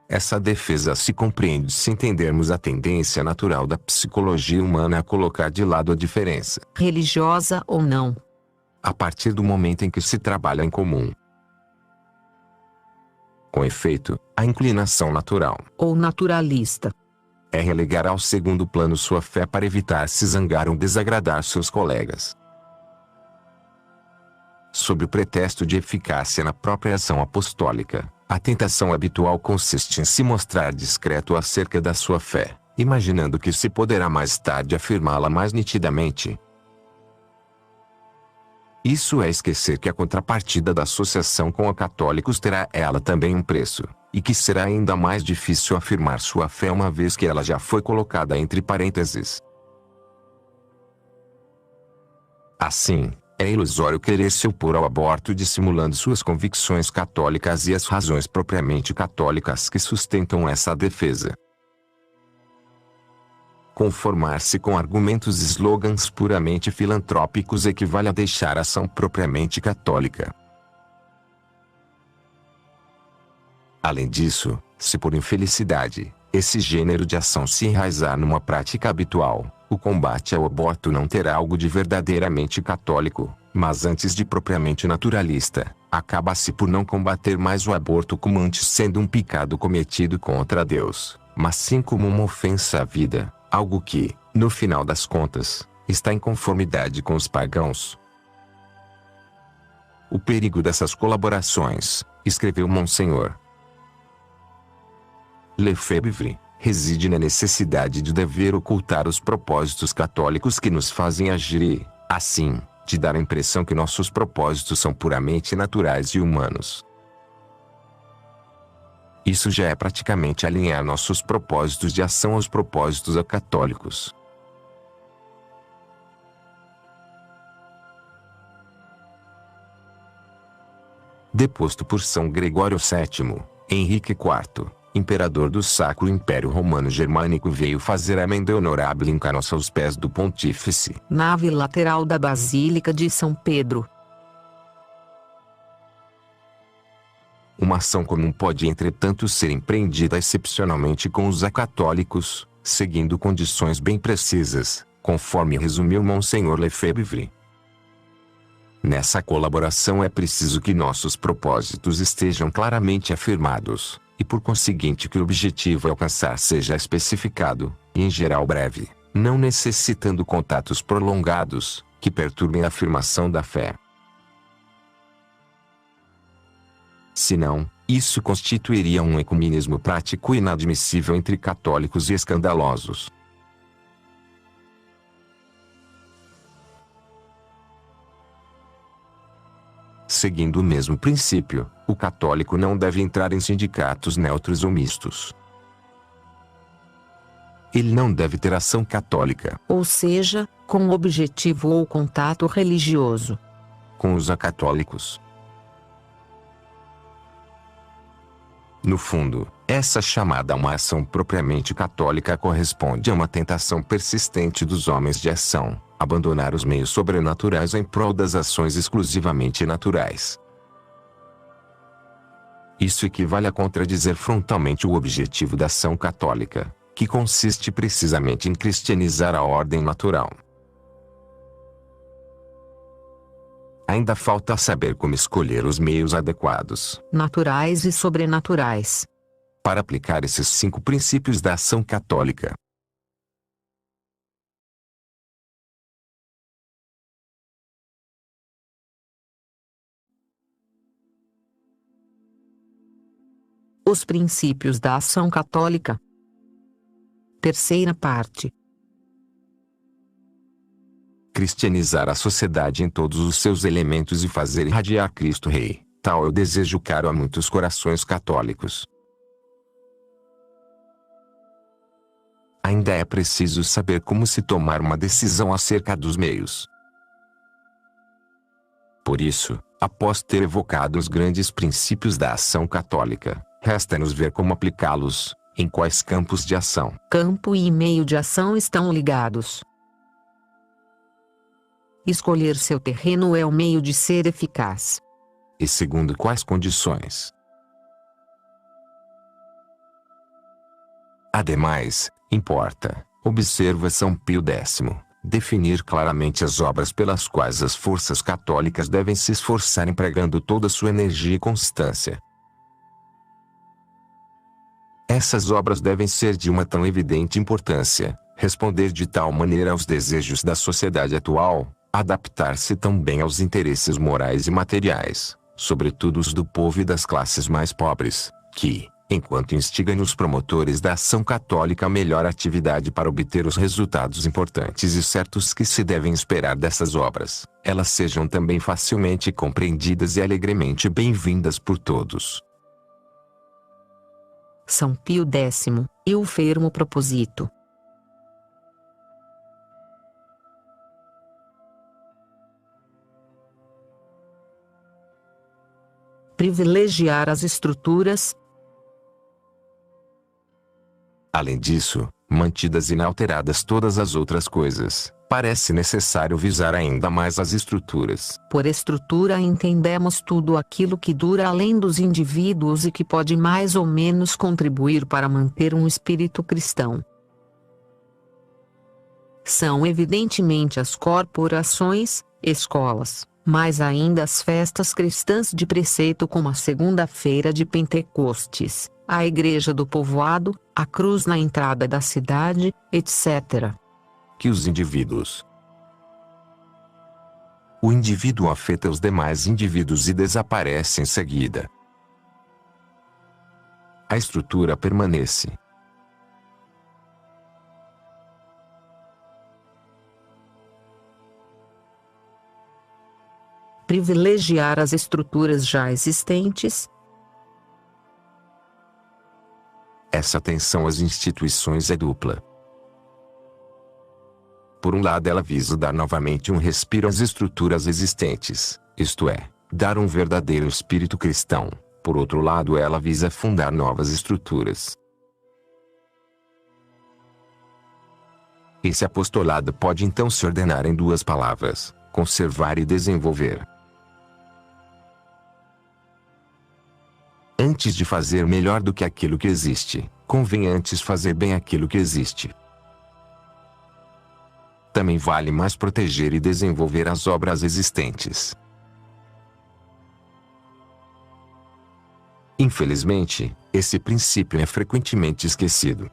[SPEAKER 2] Essa defesa se compreende se entendermos a tendência natural da psicologia humana a colocar de lado a diferença
[SPEAKER 1] religiosa ou não,
[SPEAKER 2] a partir do momento em que se trabalha em comum. Com efeito, a inclinação natural
[SPEAKER 1] ou naturalista,
[SPEAKER 2] é relegar ao segundo plano sua fé para evitar se zangar ou desagradar seus colegas. Sob o pretexto de eficácia na própria ação apostólica, a tentação habitual consiste em se mostrar discreto acerca da sua fé, imaginando que se poderá mais tarde afirmá-la mais nitidamente. Isso é esquecer que a contrapartida da associação com a católicos terá ela também um preço, e que será ainda mais difícil afirmar sua fé uma vez que ela já foi colocada entre parênteses. Assim, é ilusório querer se opor ao aborto dissimulando suas convicções católicas e as razões propriamente católicas que sustentam essa defesa. Conformar-se com argumentos e slogans puramente filantrópicos equivale a deixar a ação propriamente católica. Além disso, se por infelicidade, esse gênero de ação se enraizar numa prática habitual, o combate ao aborto não terá algo de verdadeiramente católico, mas antes de propriamente naturalista, acaba-se por não combater mais o aborto como antes sendo um pecado cometido contra Deus, mas sim como uma ofensa à vida, algo que, no final das contas, está em conformidade com os pagãos. O perigo dessas colaborações, escreveu Monsenhor Lefebvre, reside na necessidade de dever ocultar os propósitos católicos que nos fazem agir e, assim, de dar a impressão que nossos propósitos são puramente naturais e humanos. Isso já é praticamente alinhar nossos propósitos de ação aos propósitos acatólicos. Deposto por São Gregório VII, Henrique IV, imperador do Sacro Império Romano Germânico, veio fazer a emenda honorável em Canossa aos pés do pontífice,
[SPEAKER 1] nave lateral da Basílica de São Pedro.
[SPEAKER 2] Uma ação comum pode entretanto ser empreendida excepcionalmente com os acatólicos, seguindo condições bem precisas, conforme resumiu Monsenhor Lefebvre. Nessa colaboração é preciso que nossos propósitos estejam claramente afirmados, e por conseguinte que o objetivo a alcançar seja especificado, e em geral breve, não necessitando contatos prolongados, que perturbem a afirmação da fé. Senão, isso constituiria um ecumenismo prático inadmissível entre católicos e escandalosos. Seguindo o mesmo princípio, o católico não deve entrar em sindicatos neutros ou mistos. Ele não deve ter ação católica,
[SPEAKER 1] ou seja, com objetivo ou contato religioso,
[SPEAKER 2] com os acatólicos. No fundo, essa chamada a uma ação propriamente católica corresponde a uma tentação persistente dos homens de ação, abandonar os meios sobrenaturais em prol das ações exclusivamente naturais. Isso equivale a contradizer frontalmente o objetivo da ação católica, que consiste precisamente em cristianizar a ordem natural. Ainda falta saber como escolher os meios adequados,
[SPEAKER 1] naturais e sobrenaturais,
[SPEAKER 2] para aplicar esses 5 princípios da ação católica.
[SPEAKER 1] Os princípios da ação católica. Terceira parte.
[SPEAKER 2] Cristianizar a sociedade em todos os seus elementos e fazer irradiar Cristo Rei, tal é o desejo caro a muitos corações católicos. Ainda é preciso saber como se tomar uma decisão acerca dos meios. Por isso, após ter evocado os grandes princípios da ação católica, resta-nos ver como aplicá-los, em quais campos de ação.
[SPEAKER 1] Campo e meio de ação estão ligados. Escolher seu terreno é o meio de ser eficaz.
[SPEAKER 2] E segundo quais condições? Ademais, importa, observa São Pio X, definir claramente as obras pelas quais as forças católicas devem se esforçar empregando toda sua energia e constância. Essas obras devem ser de uma tão evidente importância, responder de tal maneira aos desejos da sociedade atual, adaptar-se tão bem aos interesses morais e materiais, sobretudo os do povo e das classes mais pobres, que, enquanto instiga nos promotores da ação católica a melhor atividade para obter os resultados importantes e certos que se devem esperar dessas obras, elas sejam também facilmente compreendidas e alegremente bem-vindas por todos.
[SPEAKER 1] São Pio X, e o fermo propósito. Privilegiar as estruturas.
[SPEAKER 2] Além disso, mantidas inalteradas todas as outras coisas, parece necessário visar ainda mais as estruturas.
[SPEAKER 1] Por estrutura entendemos tudo aquilo que dura além dos indivíduos e que pode mais ou menos contribuir para manter um espírito cristão. São evidentemente as corporações, escolas, mas ainda as festas cristãs de preceito como a segunda-feira de Pentecostes, a igreja do povoado, a cruz na entrada da cidade, etc.
[SPEAKER 2] Que os indivíduos. O indivíduo afeta os demais indivíduos e desaparece em seguida. A estrutura permanece.
[SPEAKER 1] Privilegiar as estruturas já existentes.
[SPEAKER 2] Essa atenção às instituições é dupla. Por um lado, ela visa dar novamente um respiro às estruturas existentes, isto é, dar um verdadeiro espírito cristão. Por outro lado, ela visa fundar novas estruturas. Esse apostolado pode então se ordenar em duas palavras: conservar e desenvolver. Antes de fazer melhor do que aquilo que existe, convém antes fazer bem aquilo que existe. Também vale mais proteger e desenvolver as obras existentes. Infelizmente, esse princípio é frequentemente esquecido.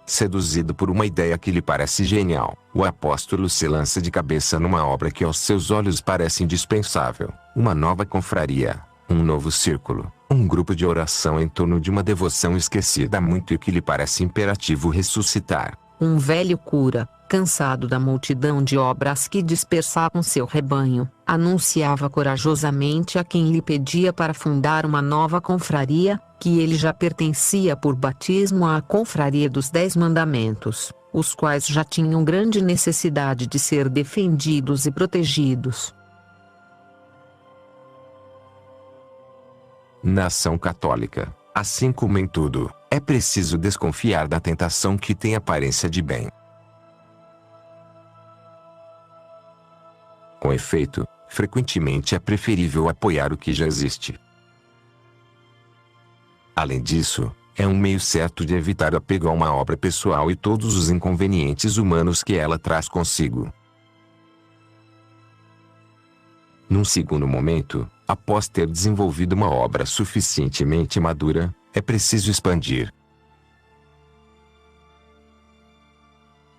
[SPEAKER 2] Seduzido por uma ideia que lhe parece genial, o apóstolo se lança de cabeça numa obra que aos seus olhos parece indispensável: uma nova confraria, um novo círculo, um grupo de oração em torno de uma devoção esquecida há muito e que lhe parece imperativo ressuscitar.
[SPEAKER 1] Um velho cura, cansado da multidão de obras que dispersavam seu rebanho, anunciava corajosamente a quem lhe pedia para fundar uma nova confraria, que ele já pertencia por batismo à confraria dos 10 mandamentos, os quais já tinham grande necessidade de ser defendidos e protegidos.
[SPEAKER 2] Na ação católica, assim como em tudo, é preciso desconfiar da tentação que tem aparência de bem. Com efeito, frequentemente é preferível apoiar o que já existe. Além disso, é um meio certo de evitar apego a uma obra pessoal e todos os inconvenientes humanos que ela traz consigo. Num segundo momento, após ter desenvolvido uma obra suficientemente madura, é preciso expandir.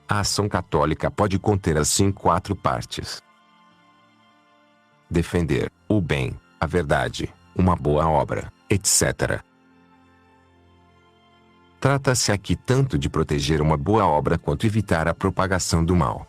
[SPEAKER 2] A ação católica pode conter assim 4 partes: defender o bem, a verdade, uma boa obra, etc. Trata-se aqui tanto de proteger uma boa obra quanto evitar a propagação do mal.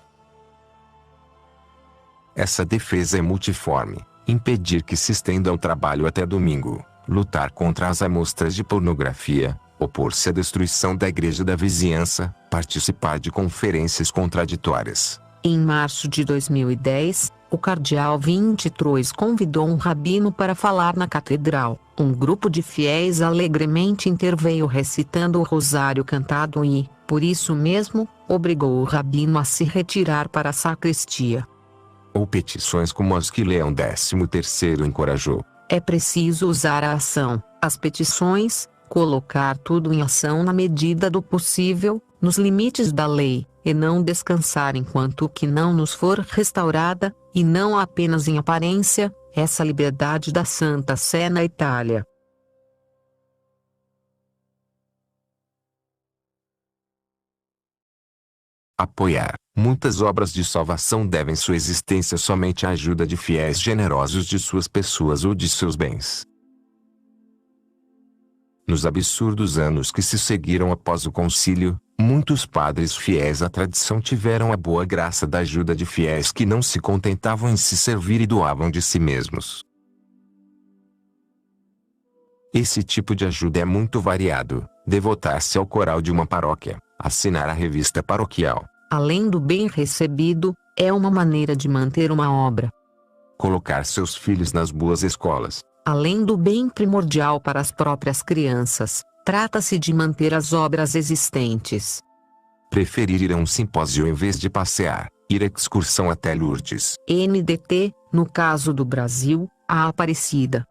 [SPEAKER 2] Essa defesa é multiforme: impedir que se estenda o trabalho até domingo, lutar contra as amostras de pornografia, opor-se à destruição da igreja da vizinhança, participar de conferências contraditórias.
[SPEAKER 1] Em março de 2010, o cardeal Vintitrois convidou um rabino para falar na catedral. Um grupo de fiéis alegremente interveio recitando o rosário cantado e, por isso mesmo, obrigou o rabino a se retirar para a sacristia.
[SPEAKER 2] Ou petições como as que Leão XIII encorajou.
[SPEAKER 1] É preciso usar a ação, as petições, colocar tudo em ação na medida do possível, nos limites da lei, e não descansar enquanto que não nos for restaurada, e não apenas em aparência, essa liberdade da Santa Sé na Itália.
[SPEAKER 2] Apoiar. Muitas obras de salvação devem sua existência somente à ajuda de fiéis generosos de suas pessoas ou de seus bens. Nos absurdos anos que se seguiram após o concílio, muitos padres fiéis à tradição tiveram a boa graça da ajuda de fiéis que não se contentavam em se servir e doavam de si mesmos. Esse tipo de ajuda é muito variado: devotar-se ao coral de uma paróquia, assinar a revista paroquial.
[SPEAKER 1] Além do bem recebido, é uma maneira de manter uma obra.
[SPEAKER 2] Colocar seus filhos nas boas escolas.
[SPEAKER 1] Além do bem primordial para as próprias crianças, trata-se de manter as obras existentes.
[SPEAKER 2] Preferir ir a um simpósio em vez de passear, ir à excursão até Lourdes.
[SPEAKER 1] NDT, no caso do Brasil, a Aparecida.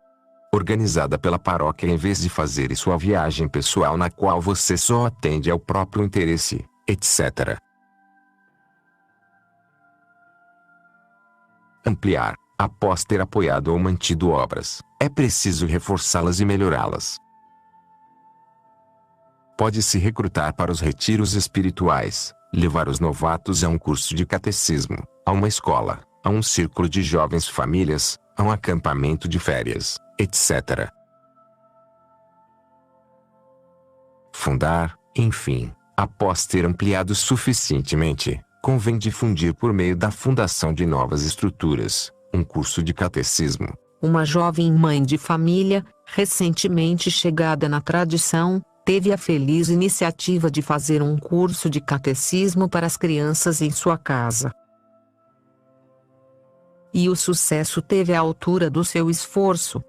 [SPEAKER 2] Organizada pela paróquia em vez de fazer sua viagem pessoal na qual você só atende ao próprio interesse, etc. Ampliar. Após ter apoiado ou mantido obras, é preciso reforçá-las e melhorá-las. Pode-se recrutar para os retiros espirituais, levar os novatos a um curso de catecismo, a uma escola, a um círculo de jovens famílias, a um acampamento de férias, etc. Fundar, enfim, após ter ampliado suficientemente, convém difundir por meio da fundação de novas estruturas, um curso de catecismo.
[SPEAKER 1] Uma jovem mãe de família, recentemente chegada na tradição, teve a feliz iniciativa de fazer um curso de catecismo para as crianças em sua casa. E o sucesso teve à altura do seu esforço.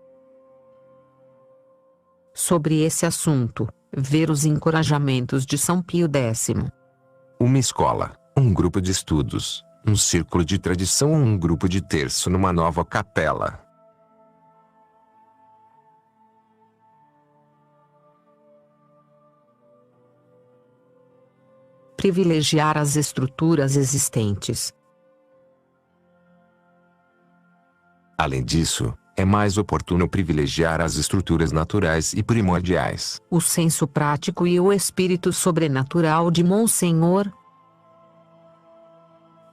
[SPEAKER 1] Sobre esse assunto, ver os encorajamentos de São Pio X.
[SPEAKER 2] Uma escola, um grupo de estudos, um círculo de tradição ou um grupo de terço numa nova capela.
[SPEAKER 1] Privilegiar as estruturas existentes.
[SPEAKER 2] Além disso, é mais oportuno privilegiar as estruturas naturais e primordiais.
[SPEAKER 1] O senso prático e o espírito sobrenatural de Monsenhor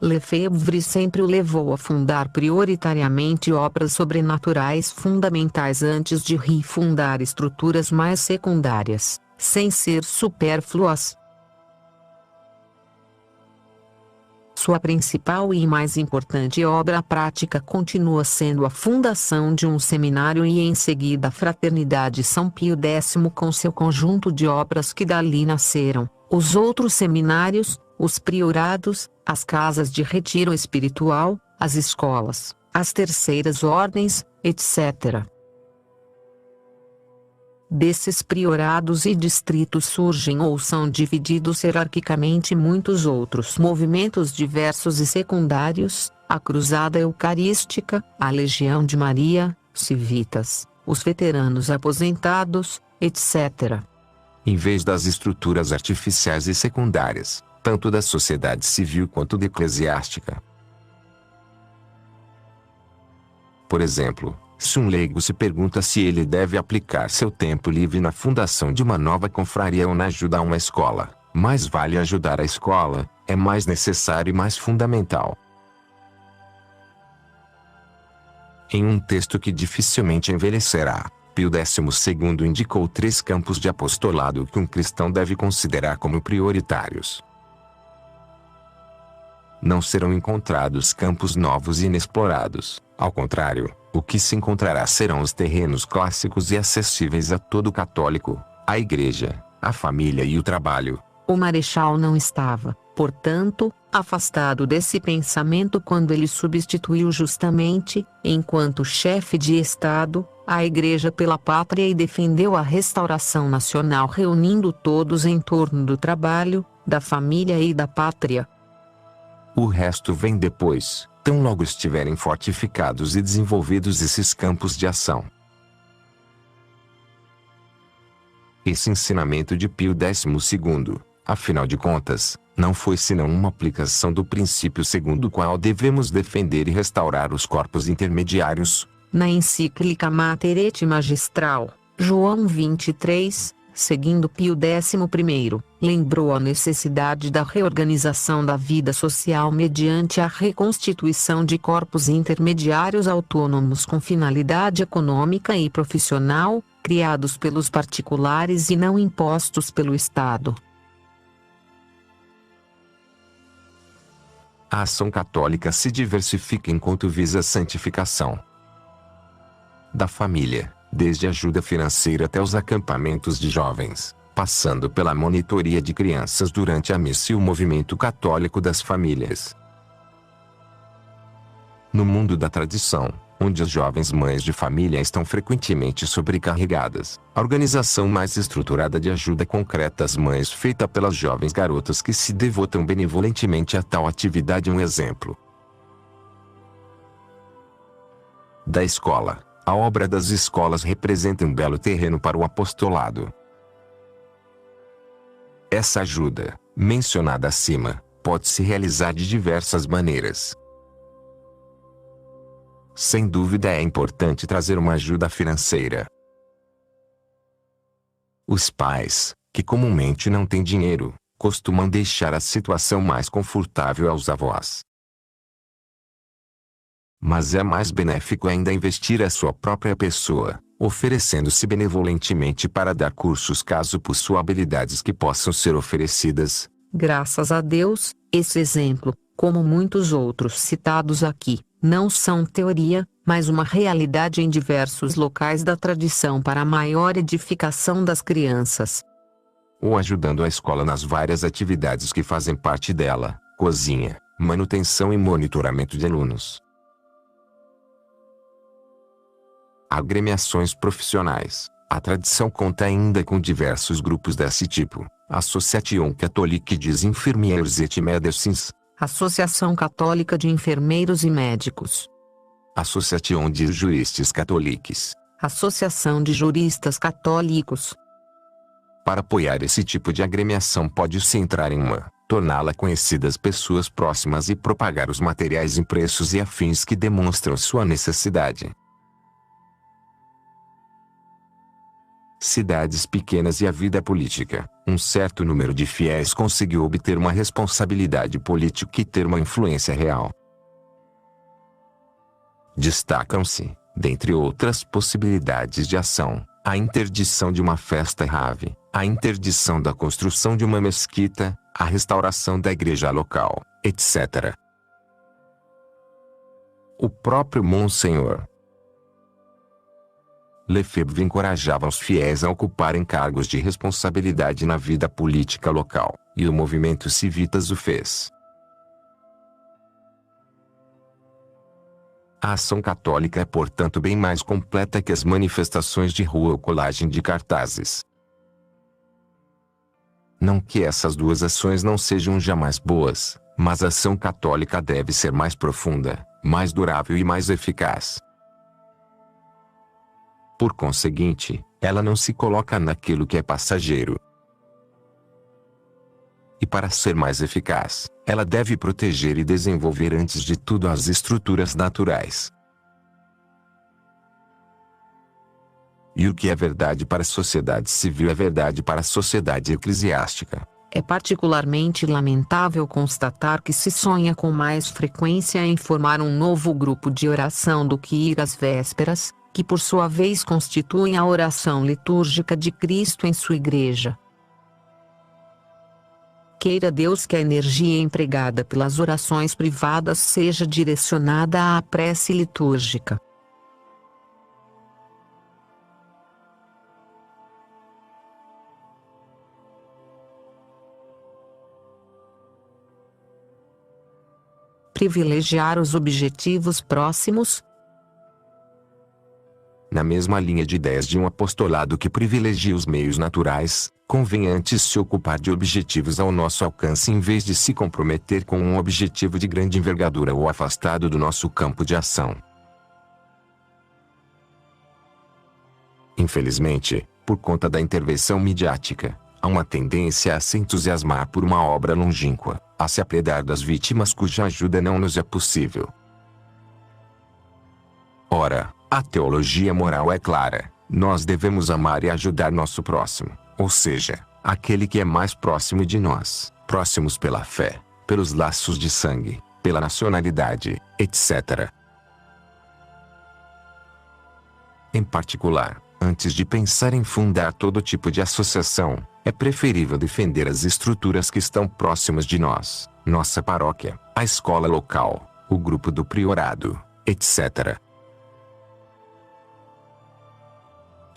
[SPEAKER 1] Lefebvre sempre o levou a fundar prioritariamente obras sobrenaturais fundamentais antes de refundar estruturas mais secundárias, sem ser supérfluas. Sua principal e mais importante obra prática continua sendo a fundação de um seminário e em seguida a Fraternidade São Pio X com seu conjunto de obras que dali nasceram, os outros seminários, os priorados, as casas de retiro espiritual, as escolas, as terceiras ordens, etc. Desses priorados e distritos surgem ou são divididos hierarquicamente muitos outros movimentos diversos e secundários, a Cruzada Eucarística, a Legião de Maria, Civitas, os veteranos aposentados, etc.
[SPEAKER 2] Em vez das estruturas artificiais e secundárias, tanto da sociedade civil quanto da eclesiástica. Por exemplo, se um leigo se pergunta se ele deve aplicar seu tempo livre na fundação de uma nova confraria ou na ajuda a uma escola, mais vale ajudar a escola, é mais necessário e mais fundamental. Em um texto que dificilmente envelhecerá, Pio XII indicou 3 campos de apostolado que um cristão deve considerar como prioritários. Não serão encontrados campos novos e inexplorados. Ao contrário, o que se encontrará serão os terrenos clássicos e acessíveis a todo católico, a igreja, a família e o trabalho.
[SPEAKER 1] O marechal não estava, portanto, afastado desse pensamento quando ele substituiu justamente, enquanto chefe de Estado, a Igreja pela Pátria e defendeu a restauração nacional reunindo todos em torno do trabalho, da família e da pátria.
[SPEAKER 2] O resto vem depois, tão logo estiverem fortificados e desenvolvidos esses campos de ação. Esse ensinamento de Pio XII, afinal de contas, não foi senão uma aplicação do princípio segundo o qual devemos defender e restaurar os corpos intermediários.
[SPEAKER 1] Na encíclica Mater et Magistral, João 23, seguindo Pio XI, lembrou a necessidade da reorganização da vida social mediante a reconstituição de corpos intermediários autônomos com finalidade econômica e profissional, criados pelos particulares e não impostos pelo Estado.
[SPEAKER 2] A ação católica se diversifica enquanto visa a santificação da família, desde ajuda financeira até os acampamentos de jovens, passando pela monitoria de crianças durante a missa e o movimento católico das famílias. No mundo da tradição, onde as jovens mães de família estão frequentemente sobrecarregadas, a organização mais estruturada de ajuda concreta às mães feita pelas jovens garotas que se devotam benevolentemente a tal atividade é um exemplo. Da escola. A obra das escolas representa um belo terreno para o apostolado. Essa ajuda, mencionada acima, pode se realizar de diversas maneiras. Sem dúvida é importante trazer uma ajuda financeira. Os pais, que comumente não têm dinheiro, costumam deixar a situação mais confortável aos avós. Mas é mais benéfico ainda investir a sua própria pessoa, oferecendo-se benevolentemente para dar cursos caso possua habilidades que possam ser oferecidas.
[SPEAKER 1] Graças a Deus, esse exemplo, como muitos outros citados aqui, não são teoria, mas uma realidade em diversos locais da tradição para a maior edificação das crianças.
[SPEAKER 2] Ou ajudando a escola nas várias atividades que fazem parte dela, cozinha, manutenção e monitoramento de alunos. Agremiações profissionais. A tradição conta ainda com diversos grupos desse tipo. Association Catholique des Infirmiers et Médecins.
[SPEAKER 1] Associação Católica de Enfermeiros e Médicos.
[SPEAKER 2] Association de Juristes Catholiques.
[SPEAKER 1] Associação de Juristas Católicos.
[SPEAKER 2] Para apoiar esse tipo de agremiação pode-se entrar em uma, torná-la conhecida às pessoas próximas e propagar os materiais impressos e afins que demonstram sua necessidade. Cidades pequenas e a vida política. Um certo número de fiéis conseguiu obter uma responsabilidade política e ter uma influência real. Destacam-se, dentre outras possibilidades de ação, a interdição de uma festa rave, a interdição da construção de uma mesquita, a restauração da igreja local, etc. O próprio Monsenhor Lefebvre encorajava os fiéis a ocuparem cargos de responsabilidade na vida política local, e o movimento Civitas o fez. A ação católica é portanto bem mais completa que as manifestações de rua ou colagem de cartazes. Não que essas duas ações não sejam jamais boas, mas a ação católica deve ser mais profunda, mais durável e mais eficaz. Por conseguinte, ela não se coloca naquilo que é passageiro. E para ser mais eficaz, ela deve proteger e desenvolver antes de tudo as estruturas naturais. E o que é verdade para a sociedade civil é verdade para a sociedade eclesiástica.
[SPEAKER 1] É particularmente lamentável constatar que se sonha com mais frequência em formar um novo grupo de oração do que ir às vésperas, que por sua vez constituem a oração litúrgica de Cristo em sua Igreja. Queira Deus que a energia empregada pelas orações privadas seja direcionada à prece litúrgica. Privilegiar os objetivos próximos.
[SPEAKER 2] Na mesma linha de ideias de um apostolado que privilegia os meios naturais, convém antes se ocupar de objetivos ao nosso alcance em vez de se comprometer com um objetivo de grande envergadura ou afastado do nosso campo de ação. Infelizmente, por conta da intervenção midiática, há uma tendência a se entusiasmar por uma obra longínqua, a se apredar das vítimas cuja ajuda não nos é possível. Ora, a teologia moral é clara: nós devemos amar e ajudar nosso próximo, ou seja, aquele que é mais próximo de nós, próximos pela fé, pelos laços de sangue, pela nacionalidade, etc. Em particular, antes de pensar em fundar todo tipo de associação, é preferível defender as estruturas que estão próximas de nós, nossa paróquia, a escola local, o grupo do priorado, etc.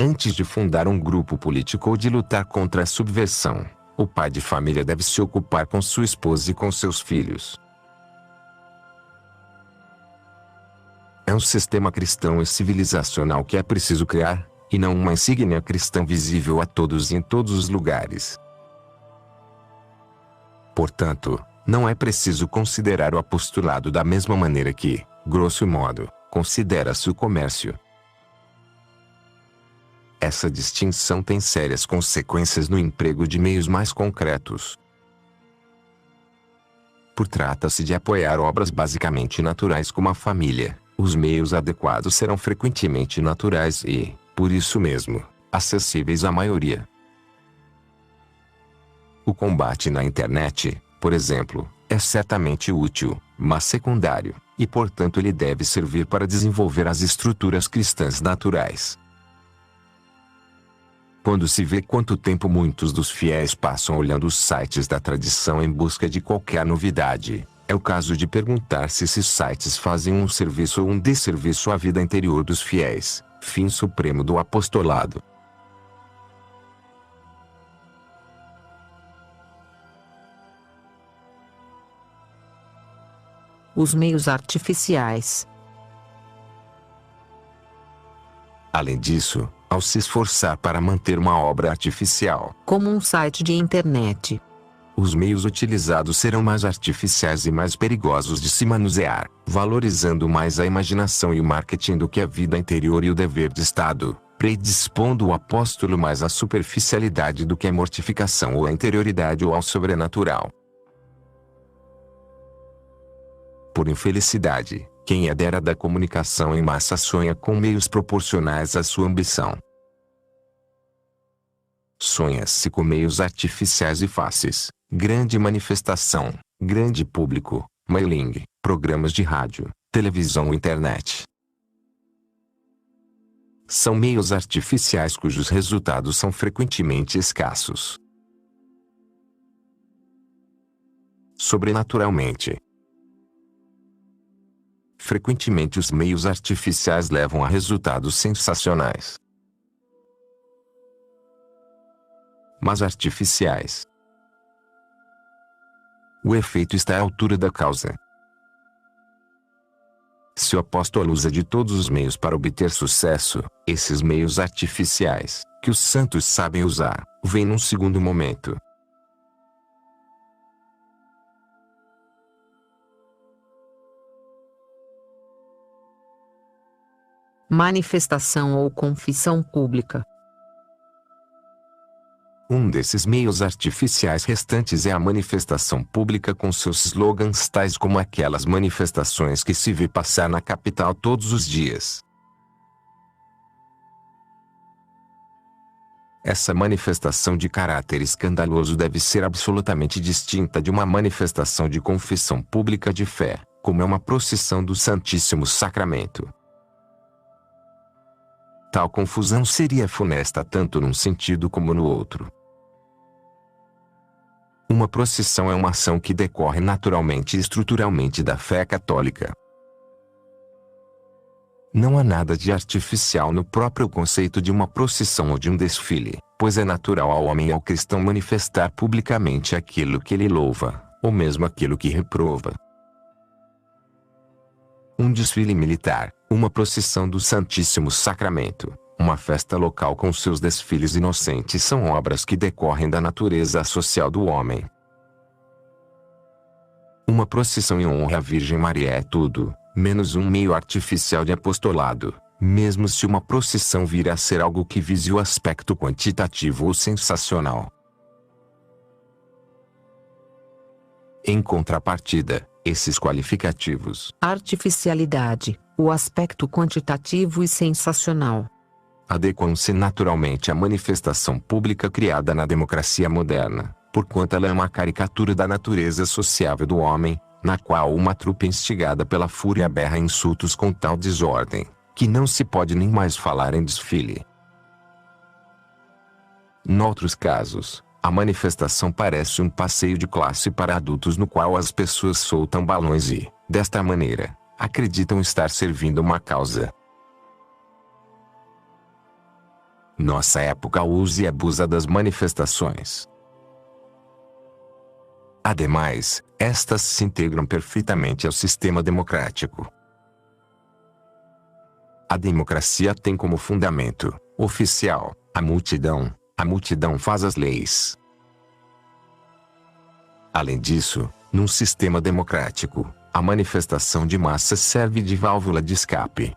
[SPEAKER 2] Antes de fundar um grupo político ou de lutar contra a subversão, o pai de família deve se ocupar com sua esposa e com seus filhos. É um sistema cristão e civilizacional que é preciso criar, e não uma insígnia cristã visível a todos e em todos os lugares. Portanto, não é preciso considerar o apostolado da mesma maneira que, grosso modo, considera-se o comércio. Essa distinção tem sérias consequências no emprego de meios mais concretos. Por trata-se de apoiar obras basicamente naturais como a família, os meios adequados serão frequentemente naturais e, por isso mesmo, acessíveis à maioria. O combate na internet, por exemplo, é certamente útil, mas secundário, e portanto ele deve servir para desenvolver as estruturas cristãs naturais. Quando se vê quanto tempo muitos dos fiéis passam olhando os sites da tradição em busca de qualquer novidade, é o caso de perguntar se esses sites fazem um serviço ou um desserviço à vida interior dos fiéis, fim supremo do apostolado.
[SPEAKER 1] Os meios artificiais.
[SPEAKER 2] Além disso, ao se esforçar para manter uma obra artificial,
[SPEAKER 1] Como um site de internet.
[SPEAKER 2] os meios utilizados serão mais artificiais e mais perigosos de se manusear, valorizando mais a imaginação e o marketing do que a vida interior e o dever de Estado, predispondo o apóstolo mais à superficialidade do que à mortificação ou à interioridade ou ao sobrenatural. Por infelicidade, quem é da era da comunicação em massa sonha com meios proporcionais à sua ambição. Sonha-se com meios artificiais e fáceis, grande manifestação, grande público, mailing, programas de rádio, televisão ou internet. São meios artificiais cujos resultados são frequentemente escassos. Sobrenaturalmente. Frequentemente os meios artificiais levam a resultados sensacionais. Mas artificiais. O efeito está à altura da causa. Se o apóstolo usa de todos os meios para obter sucesso, esses meios artificiais, que os santos sabem usar, vêm num segundo momento.
[SPEAKER 1] Manifestação ou confissão pública.
[SPEAKER 2] Um desses meios artificiais restantes é a manifestação pública com seus slogans tais como aquelas manifestações que se vê passar na capital todos os dias. Essa manifestação de caráter escandaloso deve ser absolutamente distinta de uma manifestação de confissão pública de fé, como é uma procissão do Santíssimo Sacramento. Tal confusão seria funesta tanto num sentido como no outro. Uma procissão é uma ação que decorre naturalmente e estruturalmente da fé católica. Não há nada de artificial no próprio conceito de uma procissão ou de um desfile, pois é natural ao homem e ao cristão manifestar publicamente aquilo que ele louva, ou mesmo aquilo que reprova. Um desfile militar, uma procissão do Santíssimo Sacramento, uma festa local com seus desfiles inocentes são obras que decorrem da natureza social do homem. Uma procissão em honra à Virgem Maria é tudo, menos um meio artificial de apostolado, mesmo se uma procissão vir a ser algo que vise o aspecto quantitativo ou sensacional. Em contrapartida, esses qualificativos,
[SPEAKER 1] artificialidade, o aspecto quantitativo e sensacional,
[SPEAKER 2] adequam-se naturalmente à manifestação pública criada na democracia moderna, porquanto ela é uma caricatura da natureza sociável do homem, na qual uma trupe instigada pela fúria berra insultos com tal desordem, que não se pode nem mais falar em desfile. Noutros casos, a manifestação parece um passeio de classe para adultos no qual as pessoas soltam balões e, desta maneira, acreditam estar servindo uma causa. Nossa época usa e abusa das manifestações. Ademais, estas se integram perfeitamente ao sistema democrático. A democracia tem como fundamento oficial a multidão faz as leis. Além disso, num sistema democrático, a manifestação de massa serve de válvula de escape.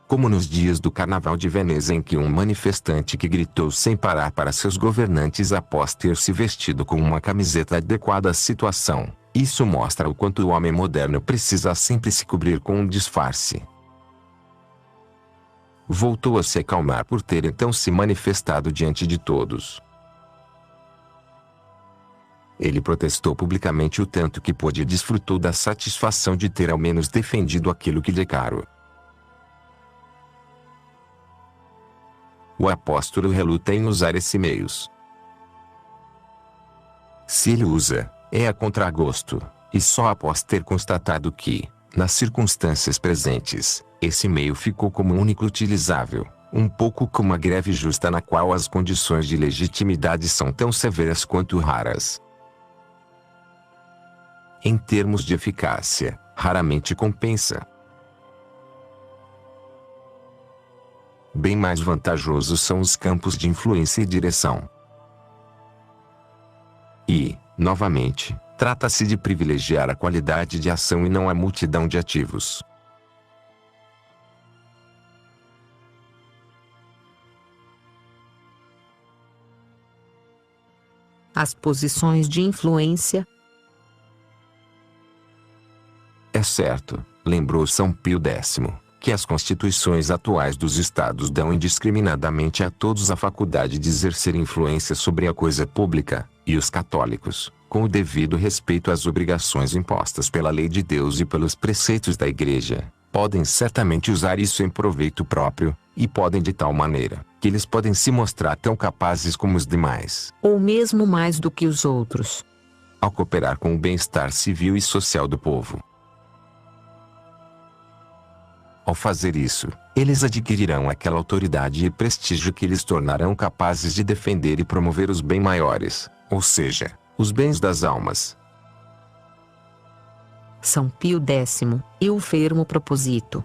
[SPEAKER 2] Como nos dias do Carnaval de Veneza em que um manifestante que gritou sem parar para seus governantes após ter se vestido com uma camiseta adequada à situação, isso mostra o quanto o homem moderno precisa sempre se cobrir com um disfarce. Voltou a se acalmar por ter então se manifestado diante de todos. Ele protestou publicamente o tanto que pôde e desfrutou da satisfação de ter ao menos defendido aquilo que lhe é caro. O apóstolo reluta em usar esse meios. Se ele usa, é a contragosto, e só após ter constatado que, nas circunstâncias presentes, esse meio ficou como único utilizável, um pouco como a greve justa na qual as condições de legitimidade são tão severas quanto raras. Em termos de eficácia, raramente compensa. Bem mais vantajosos são os campos de influência e direção. E, novamente, trata-se de privilegiar a qualidade de ação e não a multidão de ativos.
[SPEAKER 1] as posições de influência.
[SPEAKER 2] É certo, lembrou São Pio X, que as constituições atuais dos estados dão indiscriminadamente a todos a faculdade de exercer influência sobre a coisa pública, e os católicos, com o devido respeito às obrigações impostas pela lei de Deus e pelos preceitos da Igreja, podem certamente usar isso em proveito próprio, e podem de tal maneira, que eles podem se mostrar tão capazes como os demais,
[SPEAKER 1] ou mesmo mais do que os outros,
[SPEAKER 2] ao cooperar com o bem-estar civil e social do povo. Ao fazer isso, eles adquirirão aquela autoridade e prestígio que lhes tornarão capazes de defender e promover os bem maiores, ou seja, os bens das almas.
[SPEAKER 1] São Pio X, e o fermo proposito.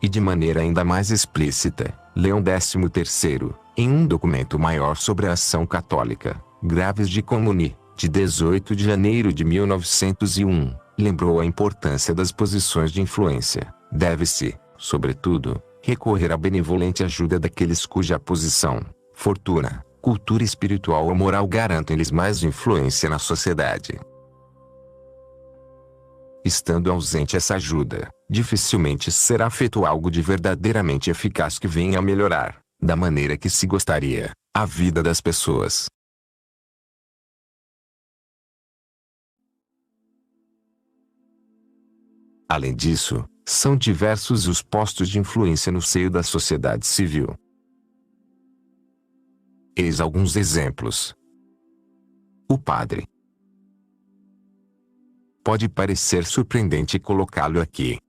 [SPEAKER 2] E de maneira ainda mais explícita, Leão XIII, em um documento maior sobre a ação católica, Graves de Comuni, de 18 de janeiro de 1901, lembrou a importância das posições de influência. Deve-se, sobretudo, recorrer à benevolente ajuda daqueles cuja posição, fortuna, cultura espiritual ou moral garantem-lhes mais influência na sociedade. Estando ausente essa ajuda, dificilmente será feito algo de verdadeiramente eficaz que venha a melhorar, da maneira que se gostaria, a vida das pessoas. Além disso, são diversos os postos de influência no seio da sociedade civil. Eis alguns exemplos. O padre. Pode parecer surpreendente colocá-lo aqui.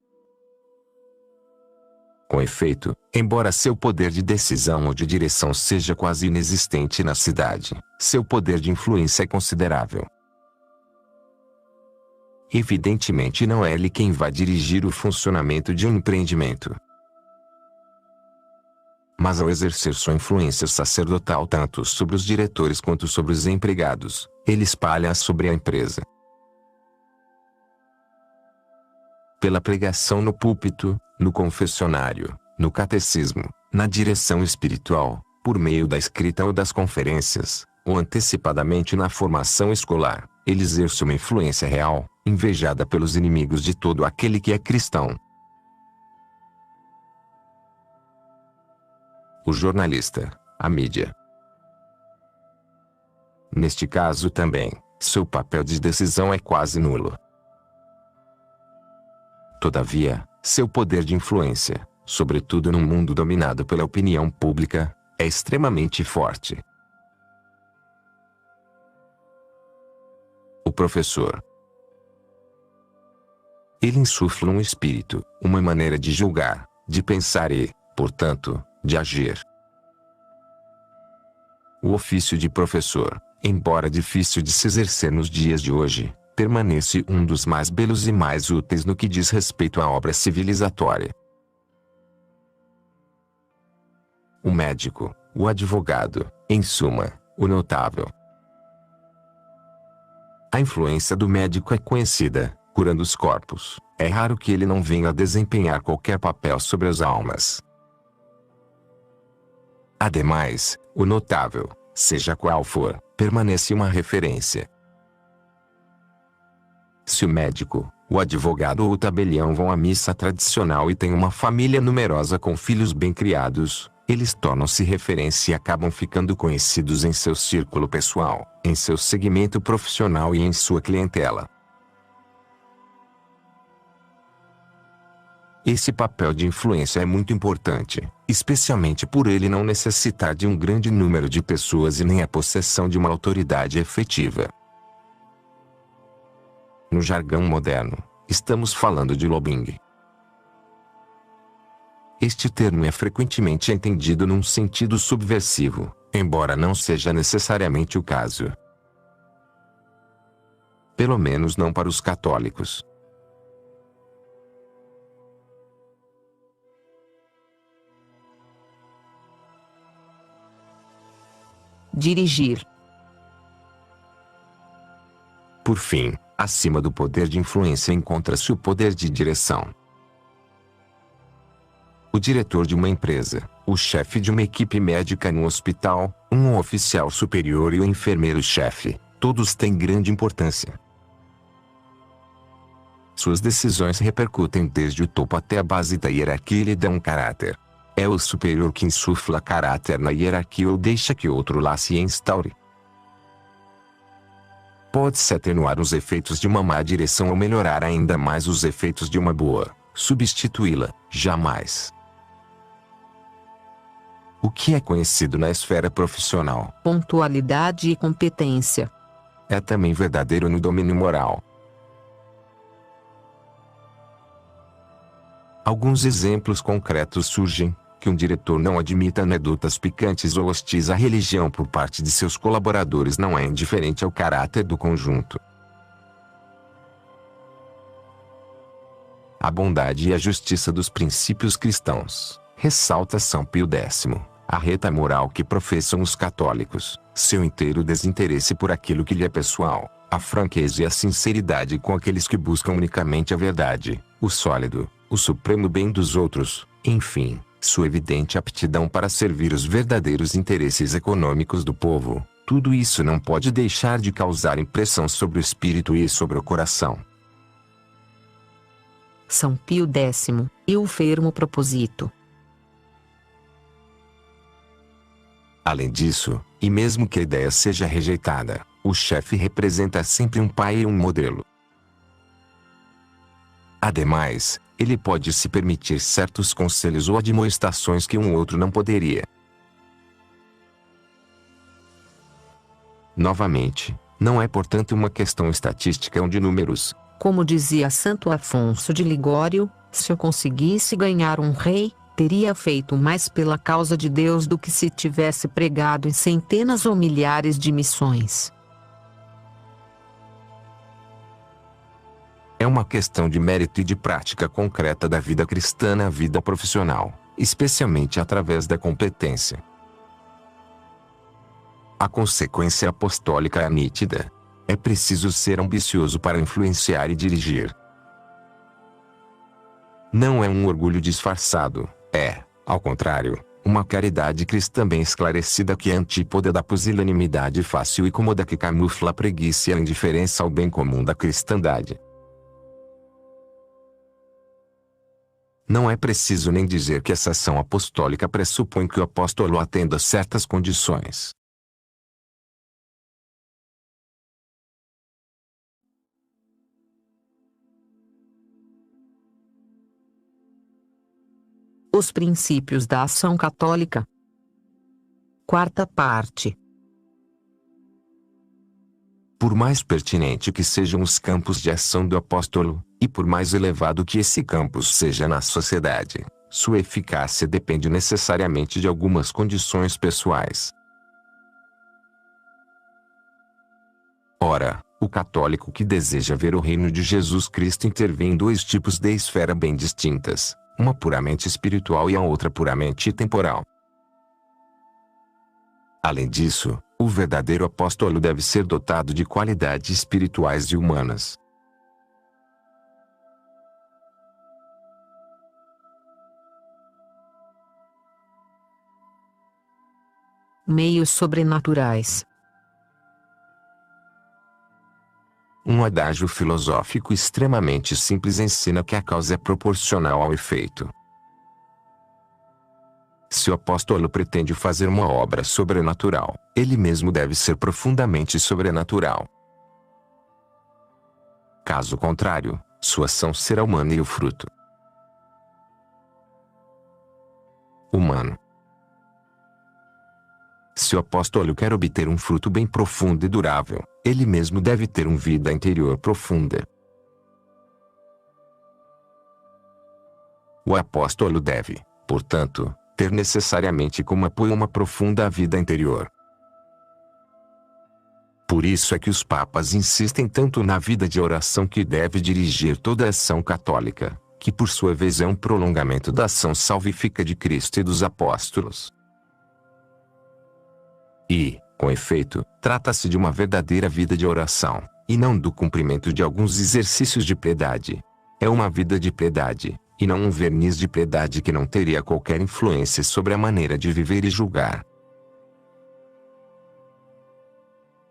[SPEAKER 2] Com efeito, embora seu poder de decisão ou de direção seja quase inexistente na cidade, seu poder de influência é considerável. Evidentemente não é ele quem vai dirigir o funcionamento de um empreendimento. Mas ao exercer sua influência sacerdotal tanto sobre os diretores quanto sobre os empregados, ele espalha-a sobre a empresa. Pela pregação no púlpito, no confessionário, no catecismo, na direção espiritual, por meio da escrita ou das conferências, ou antecipadamente na formação escolar, ele exerce uma influência real, invejada pelos inimigos de todo aquele que é cristão. O jornalista, a mídia. Neste caso também, seu papel de decisão é quase nulo. Todavia, seu poder de influência, sobretudo num mundo dominado pela opinião pública, é extremamente forte. O professor. Ele insufla um espírito, uma maneira de julgar, de pensar e, portanto, de agir. O ofício de professor, embora difícil de se exercer nos dias de hoje, permanece um dos mais belos e mais úteis no que diz respeito à obra civilizatória. O médico, o advogado, em suma, o notável. A influência do médico é conhecida, curando os corpos. É raro que ele não venha a desempenhar qualquer papel sobre as almas. Ademais, o notável, seja qual for, permanece uma referência. Se o médico, o advogado ou o tabelião vão à missa tradicional e têm uma família numerosa com filhos bem criados, eles tornam-se referência e acabam ficando conhecidos em seu círculo pessoal, em seu segmento profissional e em sua clientela. Esse papel de influência é muito importante, especialmente por ele não necessitar de um grande número de pessoas e nem a possessão de uma autoridade efetiva. No jargão moderno, estamos falando de lobbying. Este termo é frequentemente entendido num sentido subversivo, embora não seja necessariamente o caso. Pelo menos não para os católicos.
[SPEAKER 1] Dirigir.
[SPEAKER 2] Por fim, acima do poder de influência encontra-se o poder de direção. O diretor de uma empresa, o chefe de uma equipe médica num hospital, um oficial superior e o enfermeiro-chefe, todos têm grande importância. Suas decisões repercutem desde o topo até a base da hierarquia e lhe dão caráter. É o superior que insufla caráter na hierarquia ou deixa que outro lá se instaure. Pode-se atenuar os efeitos de uma má direção ou melhorar ainda mais os efeitos de uma boa, substituí-la, jamais. O que é conhecido na esfera profissional,
[SPEAKER 1] Pontualidade e competência.
[SPEAKER 2] é também verdadeiro no domínio moral. Alguns exemplos concretos surgem: que um diretor não admita anedotas picantes ou hostis à religião por parte de seus colaboradores não é indiferente ao caráter do conjunto. A bondade e a justiça dos princípios cristãos, ressalta São Pio X, a reta moral que professam os católicos, seu inteiro desinteresse por aquilo que lhe é pessoal, a franqueza e a sinceridade com aqueles que buscam unicamente a verdade, o sólido, o supremo bem dos outros, enfim, sua evidente aptidão para servir os verdadeiros interesses econômicos do povo, tudo isso não pode deixar de causar impressão sobre o espírito e sobre o coração.
[SPEAKER 1] São Pio X, e o fermo proposito.
[SPEAKER 2] Além disso, e mesmo que a ideia seja rejeitada, o chefe representa sempre um pai e um modelo. Ademais, ele pode se permitir certos conselhos ou admoestações que um outro não poderia. Novamente, não é portanto uma questão estatística ou de números.
[SPEAKER 1] Como dizia Santo Afonso de Ligório, se eu conseguisse ganhar um rei, teria feito mais pela causa de Deus do que se tivesse pregado em centenas ou milhares de missões.
[SPEAKER 2] É uma questão de mérito e de prática concreta da vida cristã na vida profissional, especialmente através da competência. A consequência apostólica é nítida. É preciso ser ambicioso para influenciar e dirigir. Não é um orgulho disfarçado, é, ao contrário, uma caridade cristã bem esclarecida que é antípoda da pusilanimidade fácil e cômoda que camufla a preguiça e a indiferença ao bem comum da cristandade. Não é preciso nem dizer que essa ação apostólica pressupõe que o apóstolo atenda certas condições.
[SPEAKER 1] Os princípios da ação católica. Quarta parte.
[SPEAKER 2] Por mais pertinente que sejam os campos de ação do apóstolo, e por mais elevado que esse campus seja na sociedade, sua eficácia depende necessariamente de algumas condições pessoais. Ora, o católico que deseja ver o reino de Jesus Cristo intervém em dois tipos de esfera bem distintas, uma puramente espiritual e a outra puramente temporal. Além disso, o verdadeiro apóstolo deve ser dotado de qualidades espirituais e humanas.
[SPEAKER 1] Meios sobrenaturais.
[SPEAKER 2] Um adágio filosófico extremamente simples ensina que a causa é proporcional ao efeito. Se o apóstolo pretende fazer uma obra sobrenatural, ele mesmo deve ser profundamente sobrenatural. Caso contrário, sua ação será humana e o fruto humano. Se o apóstolo quer obter um fruto bem profundo e durável, ele mesmo deve ter uma vida interior profunda. O apóstolo deve, portanto, ter necessariamente como apoio uma profunda vida interior. Por isso é que os papas insistem tanto na vida de oração que deve dirigir toda a ação católica, que por sua vez é um prolongamento da ação salvífica de Cristo e dos apóstolos. E, com efeito, trata-se de uma verdadeira vida de oração, e não do cumprimento de alguns exercícios de piedade. É uma vida de piedade, e não um verniz de piedade que não teria qualquer influência sobre a maneira de viver e julgar.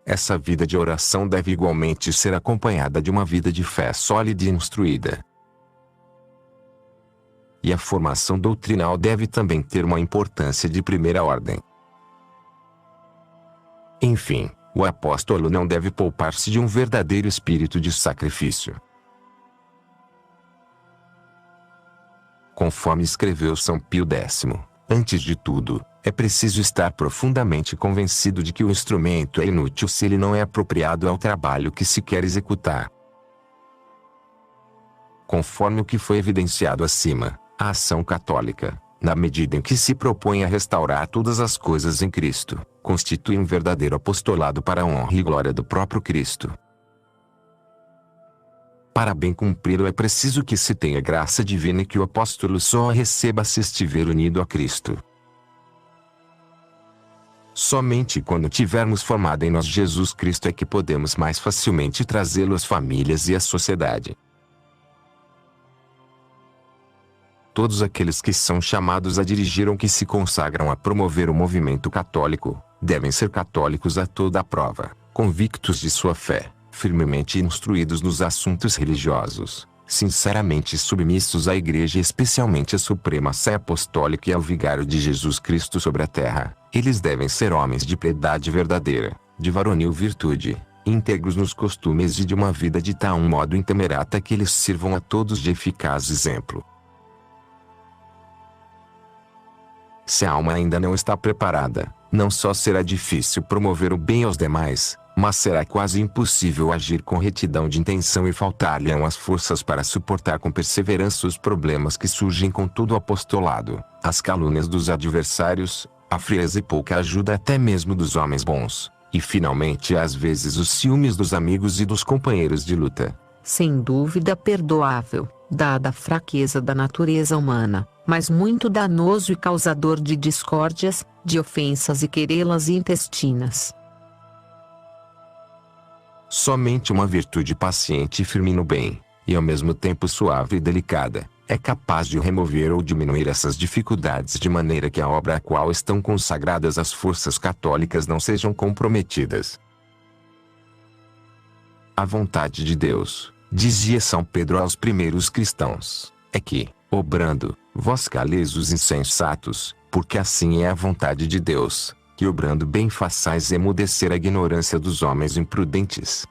[SPEAKER 2] Essa vida de oração deve igualmente ser acompanhada de uma vida de fé sólida e instruída. E a formação doutrinal deve também ter uma importância de primeira ordem. Enfim, o apóstolo não deve poupar-se de um verdadeiro espírito de sacrifício. Conforme escreveu São Pio X, antes de tudo, é preciso estar profundamente convencido de que o instrumento é inútil se ele não é apropriado ao trabalho que se quer executar. Conforme o que foi evidenciado acima, a ação católica, na medida em que se propõe a restaurar todas as coisas em Cristo, constitui um verdadeiro apostolado para a honra e glória do próprio Cristo. Para bem cumpri-lo é preciso que se tenha graça divina e que o apóstolo só a receba se estiver unido a Cristo. Somente quando tivermos formado em nós Jesus Cristo é que podemos mais facilmente trazê-lo às famílias e à sociedade. Todos aqueles que são chamados a dirigir ou que se consagram a promover o movimento católico, devem ser católicos a toda a prova, convictos de sua fé, firmemente instruídos nos assuntos religiosos, sinceramente submissos à Igreja e especialmente à Suprema Sé Apostólica e ao Vigário de Jesus Cristo sobre a terra. Eles devem ser homens de piedade verdadeira, de varonil virtude, íntegros nos costumes e de uma vida de tal modo intemerata que eles sirvam a todos de eficaz exemplo. Se a alma ainda não está preparada, não só será difícil promover o bem aos demais, mas será quase impossível agir com retidão de intenção e faltar-lhe-ão as forças para suportar com perseverança os problemas que surgem com todo o apostolado, as calúnias dos adversários, a frieza e pouca ajuda até mesmo dos homens bons, e finalmente às vezes os ciúmes dos amigos e dos companheiros de luta.
[SPEAKER 1] Sem dúvida perdoável, dada a fraqueza da natureza humana, mas muito danoso e causador de discórdias, de ofensas e querelas intestinas.
[SPEAKER 2] Somente uma virtude paciente e firme no bem, e ao mesmo tempo suave e delicada, é capaz de remover ou diminuir essas dificuldades de maneira que a obra a qual estão consagradas as forças católicas não sejam comprometidas. A vontade de Deus, dizia São Pedro aos primeiros cristãos, é que, obrando, vós caleis os insensatos, porque assim é a vontade de Deus, que obrando bem façais emudecer a ignorância dos homens imprudentes.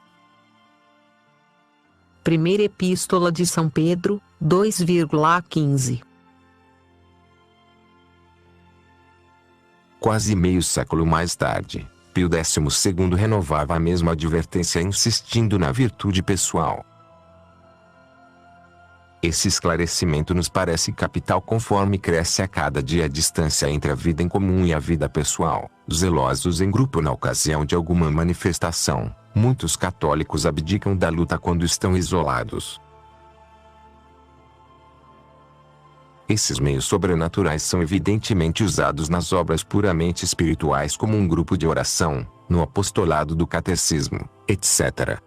[SPEAKER 1] Primeira Epístola de São Pedro, 2,15.
[SPEAKER 2] Quase meio século mais tarde, Pio XII renovava a mesma advertência insistindo na virtude pessoal. Esse esclarecimento nos parece capital conforme cresce a cada dia a distância entre a vida em comum e a vida pessoal. Zelosos em grupo na ocasião de alguma manifestação, muitos católicos abdicam da luta quando estão isolados. Esses meios sobrenaturais são evidentemente usados nas obras puramente espirituais como um grupo de oração, no apostolado do catecismo, etc.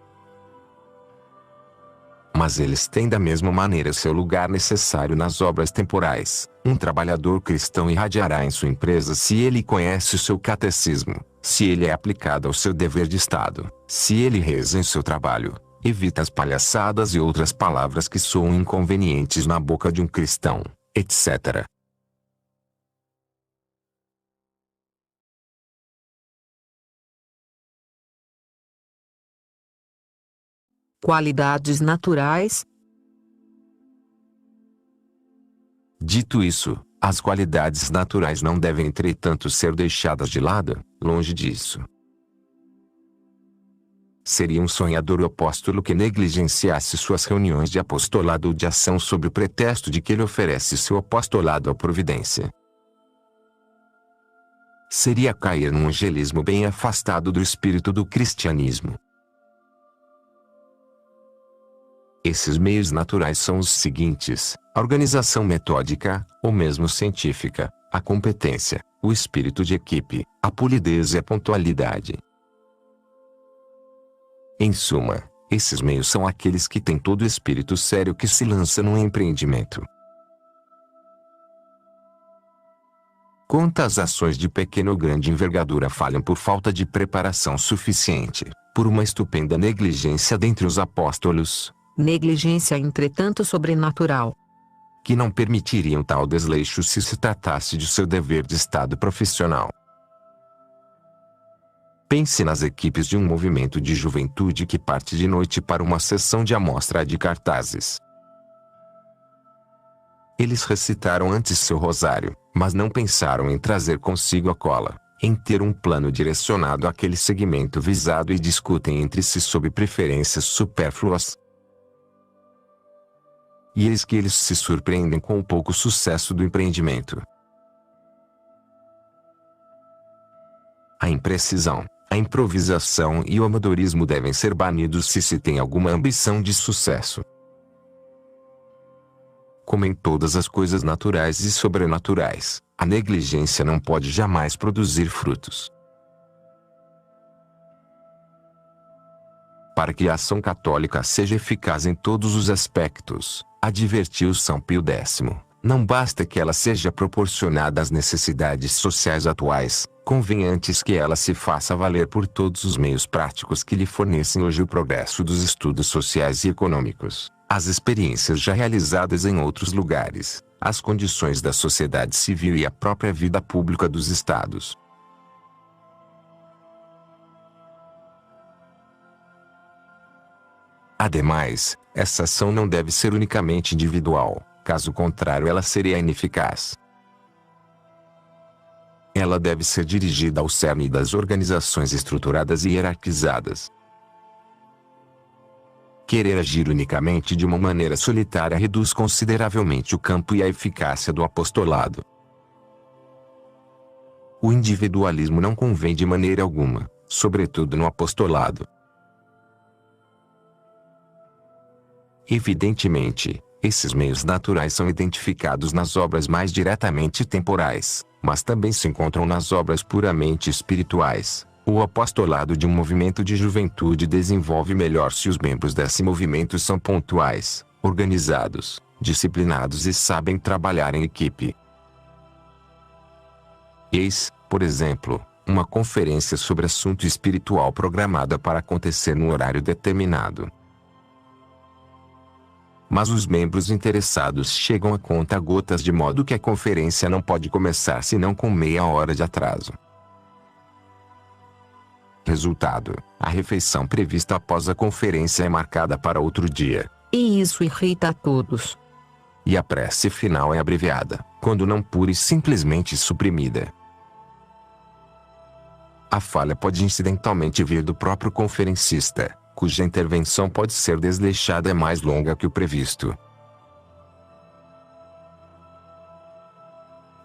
[SPEAKER 2] Mas eles têm da mesma maneira seu lugar necessário nas obras temporais. Um trabalhador cristão irradiará em sua empresa se ele conhece o seu catecismo, se ele é aplicado ao seu dever de Estado, se ele reza em seu trabalho, evita as palhaçadas e outras palavras que soam inconvenientes na boca de um cristão, etc.
[SPEAKER 1] Qualidades naturais.
[SPEAKER 2] Dito isso, as qualidades naturais não devem entretanto ser deixadas de lado, longe disso. Seria um sonhador o apóstolo que negligenciasse suas reuniões de apostolado ou de ação sob o pretexto de que ele oferece seu apostolado à providência. Seria cair num angelismo bem afastado do espírito do cristianismo. Esses meios naturais são os seguintes: a organização metódica, ou mesmo científica, a competência, o espírito de equipe, a polidez e a pontualidade. Em suma, esses meios são aqueles que têm todo o espírito sério que se lança num empreendimento. Quantas ações de pequena ou grande envergadura falham por falta de preparação suficiente, por uma estupenda negligência dentre os apóstolos,
[SPEAKER 1] Negligência entretanto sobrenatural,
[SPEAKER 2] que não permitiriam tal desleixo se tratasse de seu dever de Estado profissional. Pense nas equipes de um movimento de juventude que parte de noite para uma sessão de amostra de cartazes. Eles recitaram antes seu rosário, mas não pensaram em trazer consigo a cola, em ter um plano direcionado àquele segmento visado e discutem entre si sobre preferências supérfluas. E eis que eles se surpreendem com o pouco sucesso do empreendimento. A imprecisão, a improvisação e o amadorismo devem ser banidos se tem alguma ambição de sucesso. Como em todas as coisas naturais e sobrenaturais, a negligência não pode jamais produzir frutos. Para que a ação católica seja eficaz em todos os aspectos, advertiu São Pio X, não basta que ela seja proporcionada às necessidades sociais atuais, convém antes que ela se faça valer por todos os meios práticos que lhe fornecem hoje o progresso dos estudos sociais e econômicos, as experiências já realizadas em outros lugares, as condições da sociedade civil e a própria vida pública dos estados. Ademais, essa ação não deve ser unicamente individual, caso contrário ela seria ineficaz. Ela deve ser dirigida ao cerne das organizações estruturadas e hierarquizadas. Querer agir unicamente de uma maneira solitária reduz consideravelmente o campo e a eficácia do apostolado. O individualismo não convém de maneira alguma, sobretudo no apostolado. Evidentemente, esses meios naturais são identificados nas obras mais diretamente temporais, mas também se encontram nas obras puramente espirituais. O apostolado de um movimento de juventude desenvolve melhor se os membros desse movimento são pontuais, organizados, disciplinados e sabem trabalhar em equipe. Eis, por exemplo, uma conferência sobre assunto espiritual programada para acontecer num horário determinado. Mas os membros interessados chegam a conta-gotas de modo que a conferência não pode começar senão com meia hora de atraso. Resultado: a refeição prevista após a conferência é marcada para outro dia.
[SPEAKER 1] E isso irrita a todos.
[SPEAKER 2] E a prece final é abreviada, quando não pura e simplesmente suprimida. A falha pode incidentalmente vir do próprio conferencista, cuja intervenção pode ser desleixada e mais longa que o previsto.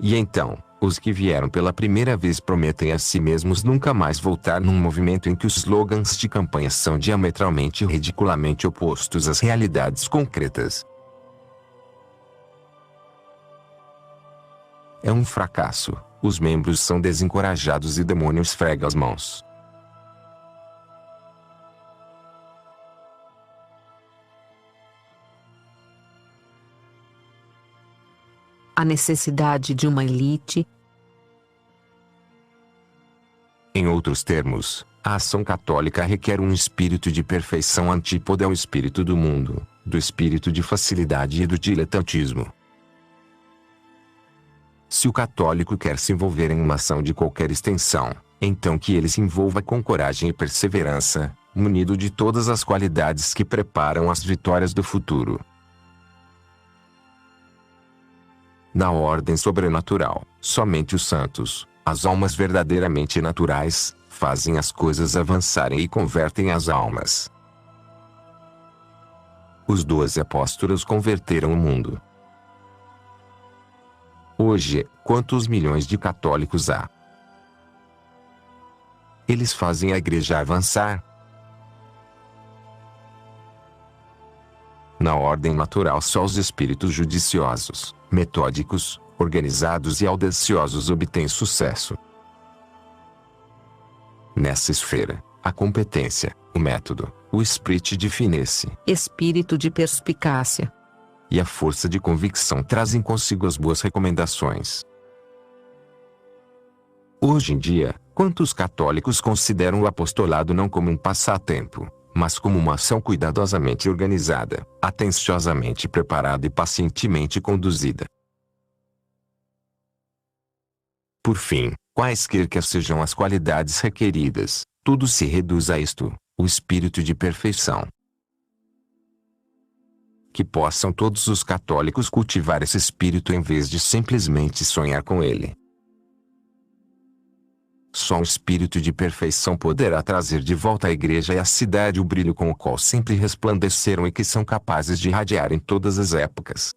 [SPEAKER 2] E então, os que vieram pela primeira vez prometem a si mesmos nunca mais voltar num movimento em que os slogans de campanha são diametralmente e ridiculamente opostos às realidades concretas. É um fracasso, os membros são desencorajados e o demônio esfrega as mãos.
[SPEAKER 1] A necessidade de uma elite.
[SPEAKER 2] Em outros termos, a ação católica requer um espírito de perfeição antípoda ao espírito do mundo, do espírito de facilidade e do diletantismo. Se o católico quer se envolver em uma ação de qualquer extensão, então que ele se envolva com coragem e perseverança, munido de todas as qualidades que preparam as vitórias do futuro. Na ordem sobrenatural, somente os santos, as almas verdadeiramente naturais, fazem as coisas avançarem e convertem as almas. Os 12 apóstolos converteram o mundo. Hoje, quantos milhões de católicos há? Eles fazem a igreja avançar. Na ordem natural só os espíritos judiciosos, metódicos, organizados e audaciosos obtêm sucesso. Nessa esfera, a competência, o método, o esprit de finesse,
[SPEAKER 1] Espírito de perspicácia.
[SPEAKER 2] E a força de convicção trazem consigo as boas recomendações. Hoje em dia, quantos católicos consideram o apostolado não como um passatempo, mas como uma ação cuidadosamente organizada, atenciosamente preparada e pacientemente conduzida? Por fim, quaisquer que sejam as qualidades requeridas, tudo se reduz a isto: o espírito de perfeição. Que possam todos os católicos cultivar esse espírito em vez de simplesmente sonhar com ele. Só o espírito de perfeição poderá trazer de volta à igreja e à cidade o brilho com o qual sempre resplandeceram e que são capazes de irradiar em todas as épocas.